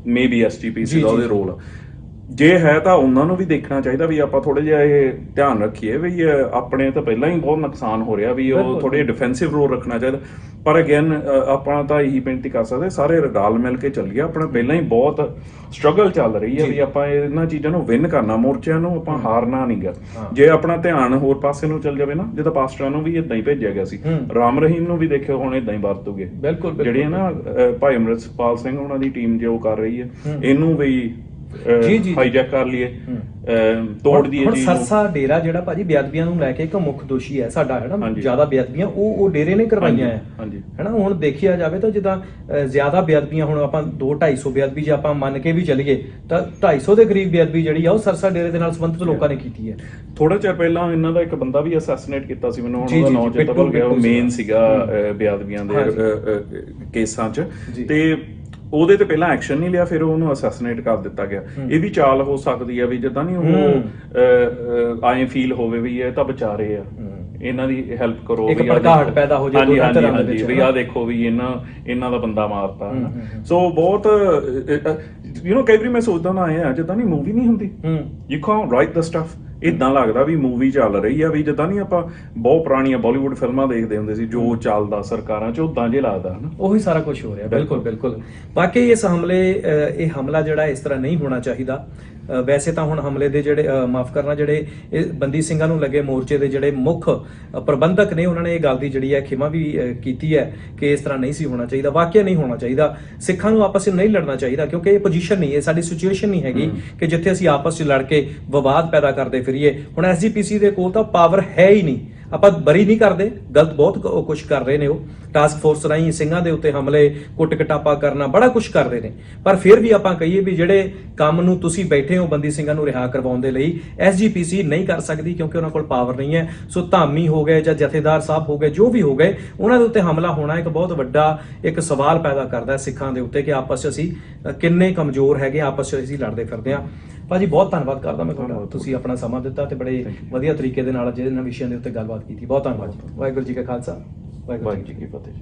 ਮੇਬੀ SGPC ਦਾ ਉਹਦੇ ਰੋਲ। ਜੇ ਹੈ ਤਾਂ ਉਹਨਾਂ ਨੂੰ ਵੀ ਦੇਖਣਾ ਚਾਹੀਦਾ ਵੀ ਆਪਾਂ ਥੋੜਾ ਜਿਹਾ ਇਹ ਧਿਆਨ ਰੱਖੀਏ ਵੀ ਆਪਣੇ ਤਾਂ ਪਹਿਲਾਂ ਹੀ ਬਹੁਤ ਨੁਕਸਾਨ ਹੋ ਰਿਹਾ, ਵੀ ਉਹ ਥੋੜੇ ਡਿਫੈਂਸਿਵ ਰੋਲ ਰੱਖਣਾ ਚਾਹੀਦਾ। ਪਰ ਅਗੇਨ ਆਪਾਂ ਤਾਂ ਇਹੀ ਬੇਨਤੀ ਕਰ ਸਕਦੇ ਸਾਰੇ ਰਲ ਮਿਲ ਕੇ ਚੱਲੀਏ। ਆਪਣਾ ਪਹਿਲਾਂ ਹੀ ਬਹੁਤ ਸਟਰਗਲ ਚੱਲ ਰਹੀ ਹੈ ਵੀ ਆਪਾਂ ਇਹਨਾਂ ਚੀਜ਼ਾਂ ਨੂੰ ਵਿਨ ਕਰਨਾ, ਮੋਰਚਿਆਂ ਨੂੰ ਆਪਾਂ ਹਾਰਨਾ ਨਹੀਂਗਾ। ਜੇ ਆਪਣਾ ਧਿਆਨ ਹੋਰ ਪਾਸੇ ਨੂੰ ਚੱਲ ਜਾਵੇ ਨਾ, ਜਿੱਦਾਂ ਪਾਸਟਰਾਂ ਨੂੰ ਵੀ ਏਦਾਂ ਹੀ ਭੇਜਿਆ ਗਿਆ ਸੀ, ਰਾਮ ਰਹੀਮ ਨੂੰ ਵੀ ਦੇਖਿਓ ਹੁਣ ਏਦਾਂ ਹੀ ਵਰਤੂਗੇ। ਬਿਲਕੁਲ, ਜਿਹੜੀ ਨਾ ਭਾਈ ਅੰਮ੍ਰਿਤਪਾਲ ਸਿੰਘ ਉਹਨਾਂ ਦੀ ਟੀਮ ਜੋ ਕਰ ਰਹੀ ਹੈ, ਇਹਨੂੰ ਵੀ ਜੀ। ਹਾਈਜੈਕ ਕਰ ਲਈਏ, ਤੋੜ ਦਈਏ ਹੁਣ ਜੀ ਸਰਸਾ ਡੇਰਾ ਜਿਹੜਾ ਭਾਜੀ ਬੇਅਦਬੀਆਂ ਨੂੰ ਲੈ ਕੇ ਇੱਕ ਮੁੱਖ ਦੋਸ਼ੀ ਹੈ ਸਾਡਾ, ਹੈ ਨਾ, ਜ਼ਿਆਦਾ ਬੇਅਦਬੀਆਂ ਉਹ ਡੇਰੇ ਨੇ ਕਰਵਾਈਆਂ ਆ, ਹੈ ਨਾ। ਹੁਣ ਦੇਖਿਆ ਜਾਵੇ ਤਾਂ ਜਿੱਦਾਂ ਜ਼ਿਆਦਾ ਬੇਅਦਬੀਆਂ, ਹੁਣ ਆਪਾਂ 200-250 ਬੇਅਦਬੀ ਜੇ ਆਪਾਂ ਮੰਨ ਕੇ ਵੀ ਚੱਲੀਏ ਤਾਂ 250 ਦੇ ਕਰੀਬ ਬੇਅਦਬੀ ਜਿਹੜੀ ਆ ਉਹ ਸਰਸਾ ਡੇਰੇ ਦੇ ਨਾਲ ਸੰਬੰਧਿਤ ਲੋਕਾਂ ਨੇ ਕੀਤੀ ਹੈ। ਥੋੜਾ ਚਿਰ ਪਹਿਲਾਂ ਇਹਨਾਂ ਦਾ ਇੱਕ ਬੰਦਾ ਵੀ ਅਸੈਸੀਨੇਟ ਕੀਤਾ ਸੀ, ਮੈਨੂੰ ਉਹਦਾ ਨਾਮ ਚੇਤਾ ਭੁੱਲ ਗਿਆ, ਉਹ ਮੇਨ ਸੀਗਾ ਬੇਅਦਬੀਆਂ ਦੇ ਕੇਸਾਂ 'ਚ, ਤੇ ਉਹਦੇ ਤੇ ਪਹਿਲਾਂ ਐਕਸ਼ਨ ਨਹੀਂ ਲਿਆ, ਫਿਰ ਉਹਨੂੰ ਅਸੈਸੀਨੇਟ ਕਰ ਦਿੱਤਾ ਗਿਆ। ਇਹ ਵੀ ਚਾਲ ਹੋ ਸਕਦੀ ਹੈ ਵੀ ਜਿੱਦਾਂ ਨਹੀਂ ਉਹ ਐਂ ਫੀਲ ਹੋਵੇ ਵੀ ਇਹ ਤਾਂ ਵਿਚਾਰੇ ਆ, ਇਹਨਾਂ ਦੀ ਹੈਲਪ ਕਰੋ, ਇੱਕ ਭੜਕਾਹਟ ਪੈਦਾ ਹੋ ਜਾਏ ਦੋਨਾਂ ਤਰ੍ਹਾਂ ਦੇ ਵਿੱਚ, ਵੀ ਆਹ ਦੇਖੋ ਵੀ ਇਹਨਾਂ ਦਾ ਬੰਦਾ ਮਾਰਤਾ। ਸੋ ਬਹੁਤ ਕਈ ਵਾਰੀ ਮੈਂ ਸੋਚਦਾ ਨਾ ਆਇਆ ਜਿੱਦਾਂ ਨਹੀਂ ਮੂਵੀ ਨਹੀਂ ਹੁੰਦੀ, you can right the stuff. ਇਦਾਂ ਲੱਗਦਾ ਵੀ ਮੂਵੀ ਚੱਲ ਰਹੀ ਆ, ਵੀ ਜਿੱਦਾਂ ਨਹੀਂ ਆਪਾਂ ਬਹੁਤ ਪੁਰਾਣੀਆਂ ਬਾਲੀਵੁੱਡ ਫਿਲਮਾਂ ਦੇਖਦੇ ਹੁੰਦੇ ਸੀ, ਜੋ ਚੱਲਦਾ ਸਰਕਾਰਾਂ 'ਚ ਉਦਾਂ ਜੇ ਲੱਗਦਾ ਹਨਾ, ਉਹੀ ਸਾਰਾ ਕੁਝ ਹੋ ਰਿਹਾ। ਬਿਲਕੁਲ ਬਾਕੀ ਇਸ ਇਹ ਹਮਲਾ ਜਿਹੜਾ ਇਸ ਤਰ੍ਹਾਂ ਨਹੀਂ ਹੋਣਾ ਚਾਹੀਦਾ। ਵੈਸੇ ਤਾਂ ਹੁਣ ਹਮਲੇ ਦੇ ਜਿਹੜੇ ਮਾਫ ਕਰਨਾ ਜਿਹੜੇ ਇਹ ਬੰਦੀ ਸਿੰਘਾਂ ਨੂੰ ਲੱਗੇ ਮੋਰਚੇ ਦੇ ਜਿਹੜੇ ਮੁੱਖ ਪ੍ਰਬੰਧਕ ਨੇ, ਉਹਨਾਂ ਨੇ ਇਹ ਗੱਲ ਦੀ ਜਿਹੜੀ ਹੈ ਖਿਮਾ ਵੀ ਕੀਤੀ ਹੈ ਕਿ ਇਸ ਤਰ੍ਹਾਂ ਨਹੀਂ ਸੀ ਹੋਣਾ ਚਾਹੀਦਾ, ਵਾਕਿਆ ਨਹੀਂ ਹੋਣਾ ਚਾਹੀਦਾ। ਸਿੱਖਾਂ ਨੂੰ ਆਪਸ ਵਿੱਚ ਨਹੀਂ ਲੜਨਾ ਚਾਹੀਦਾ, ਕਿਉਂਕਿ ਇਹ ਪੋਜੀਸ਼ਨ ਨਹੀਂ ਹੈ, ਸਾਡੀ ਸਿਚੁਏਸ਼ਨ ਨਹੀਂ ਹੈਗੀ ਕਿ ਜਿੱਥੇ ਅਸੀਂ ਆਪਸ ਵਿੱਚ ਲੜ ਕੇ ਵਿਵਾਦ ਪੈਦਾ ਕਰਦੇ ਫਿਰੀਏ। ਹੁਣ ਐਸਜੀਪੀਸੀ ਦੇ ਕੋਲ ਤਾਂ ਪਾਵਰ ਹੈ ਹੀ ਨਹੀਂ, ਆਪਾਂ ਬਰੀ ਨਹੀਂ ਕਰਦੇ, ਗਲਤ ਬਹੁਤ ਕੁਝ ਕਰ ਰਹੇ ਨੇ। ਉਹ ਟਾਸਕ ਫੋਰਸ ਰਾਹੀਂ ਸਿੰਘਾਂ ਦੇ ਉੱਤੇ ਹਮਲੇ, ਕੁੱਟ ਕਟਾਪਾ ਕਰਨਾ, ਬੜਾ ਕੁਝ ਕਰਦੇ ਨੇ, ਪਰ ਫਿਰ ਵੀ ਆਪਾਂ ਕਹੀਏ ਵੀ ਜਿਹੜੇ ਕੰਮ ਨੂੰ ਤੁਸੀਂ ਬੈਠੇ ਹੋ ਬੰਦੀ ਸਿੰਘਾਂ ਨੂੰ ਰਿਹਾ ਕਰਵਾਉਣ ਦੇ ਲਈ, ਐਸਜੀਪੀਸੀ ਨਹੀਂ ਕਰ ਸਕਦੀ, ਕਿਉਂਕਿ ਉਹਨਾਂ ਕੋਲ ਪਾਵਰ ਨਹੀਂ ਹੈ। ਸੋ ਧਾਮੀ ਹੋ ਗਏ ਜਾਂ ਜਥੇਦਾਰ ਸਾਹਿਬ ਹੋ ਗਏ, ਜੋ ਵੀ ਹੋ ਗਏ, ਉਹਨਾਂ ਦੇ ਉੱਤੇ ਹਮਲਾ ਹੋਣਾ ਇੱਕ ਬਹੁਤ ਵੱਡਾ ਇੱਕ ਸਵਾਲ ਪੈਦਾ ਕਰਦਾ ਹੈ ਸਿੱਖਾਂ ਦੇ ਉੱਤੇ ਕਿ ਆਪਸ 'ਚ ਅਸੀਂ ਕਿੰਨੇ ਕਮਜ਼ੋਰ ਹੈਗੇ, ਆਪਸ 'ਚ ਅਸੀਂ ਲੜਦੇ ਫਿਰਦੇ ਹਾਂ। ਭਾਜੀ ਬਹੁਤ ਧੰਨਵਾਦ ਕਰਦਾ ਮੈਂ ਤੁਹਾਡਾ, ਤੁਸੀਂ ਆਪਣਾ ਸਮਾਂ ਦਿੱਤਾ ਤੇ ਬੜੇ ਵਧੀਆ ਤਰੀਕੇ ਦੇ ਨਾਲ ਅੱਜ ਇਹਨਾਂ ਵਿਸ਼ਿਆਂ ਦੇ ਉੱਤੇ ਗੱਲਬਾਤ ਕੀਤੀ। ਬਹੁਤ ਧੰਨਵਾਦ। ਵਾਹਿਗੁਰੂ ਜੀ ਕਾ ਖਾਲਸਾ, ਵਾਹਿਗੁਰੂ ਜੀ ਕੀ ਫਤਿਹ।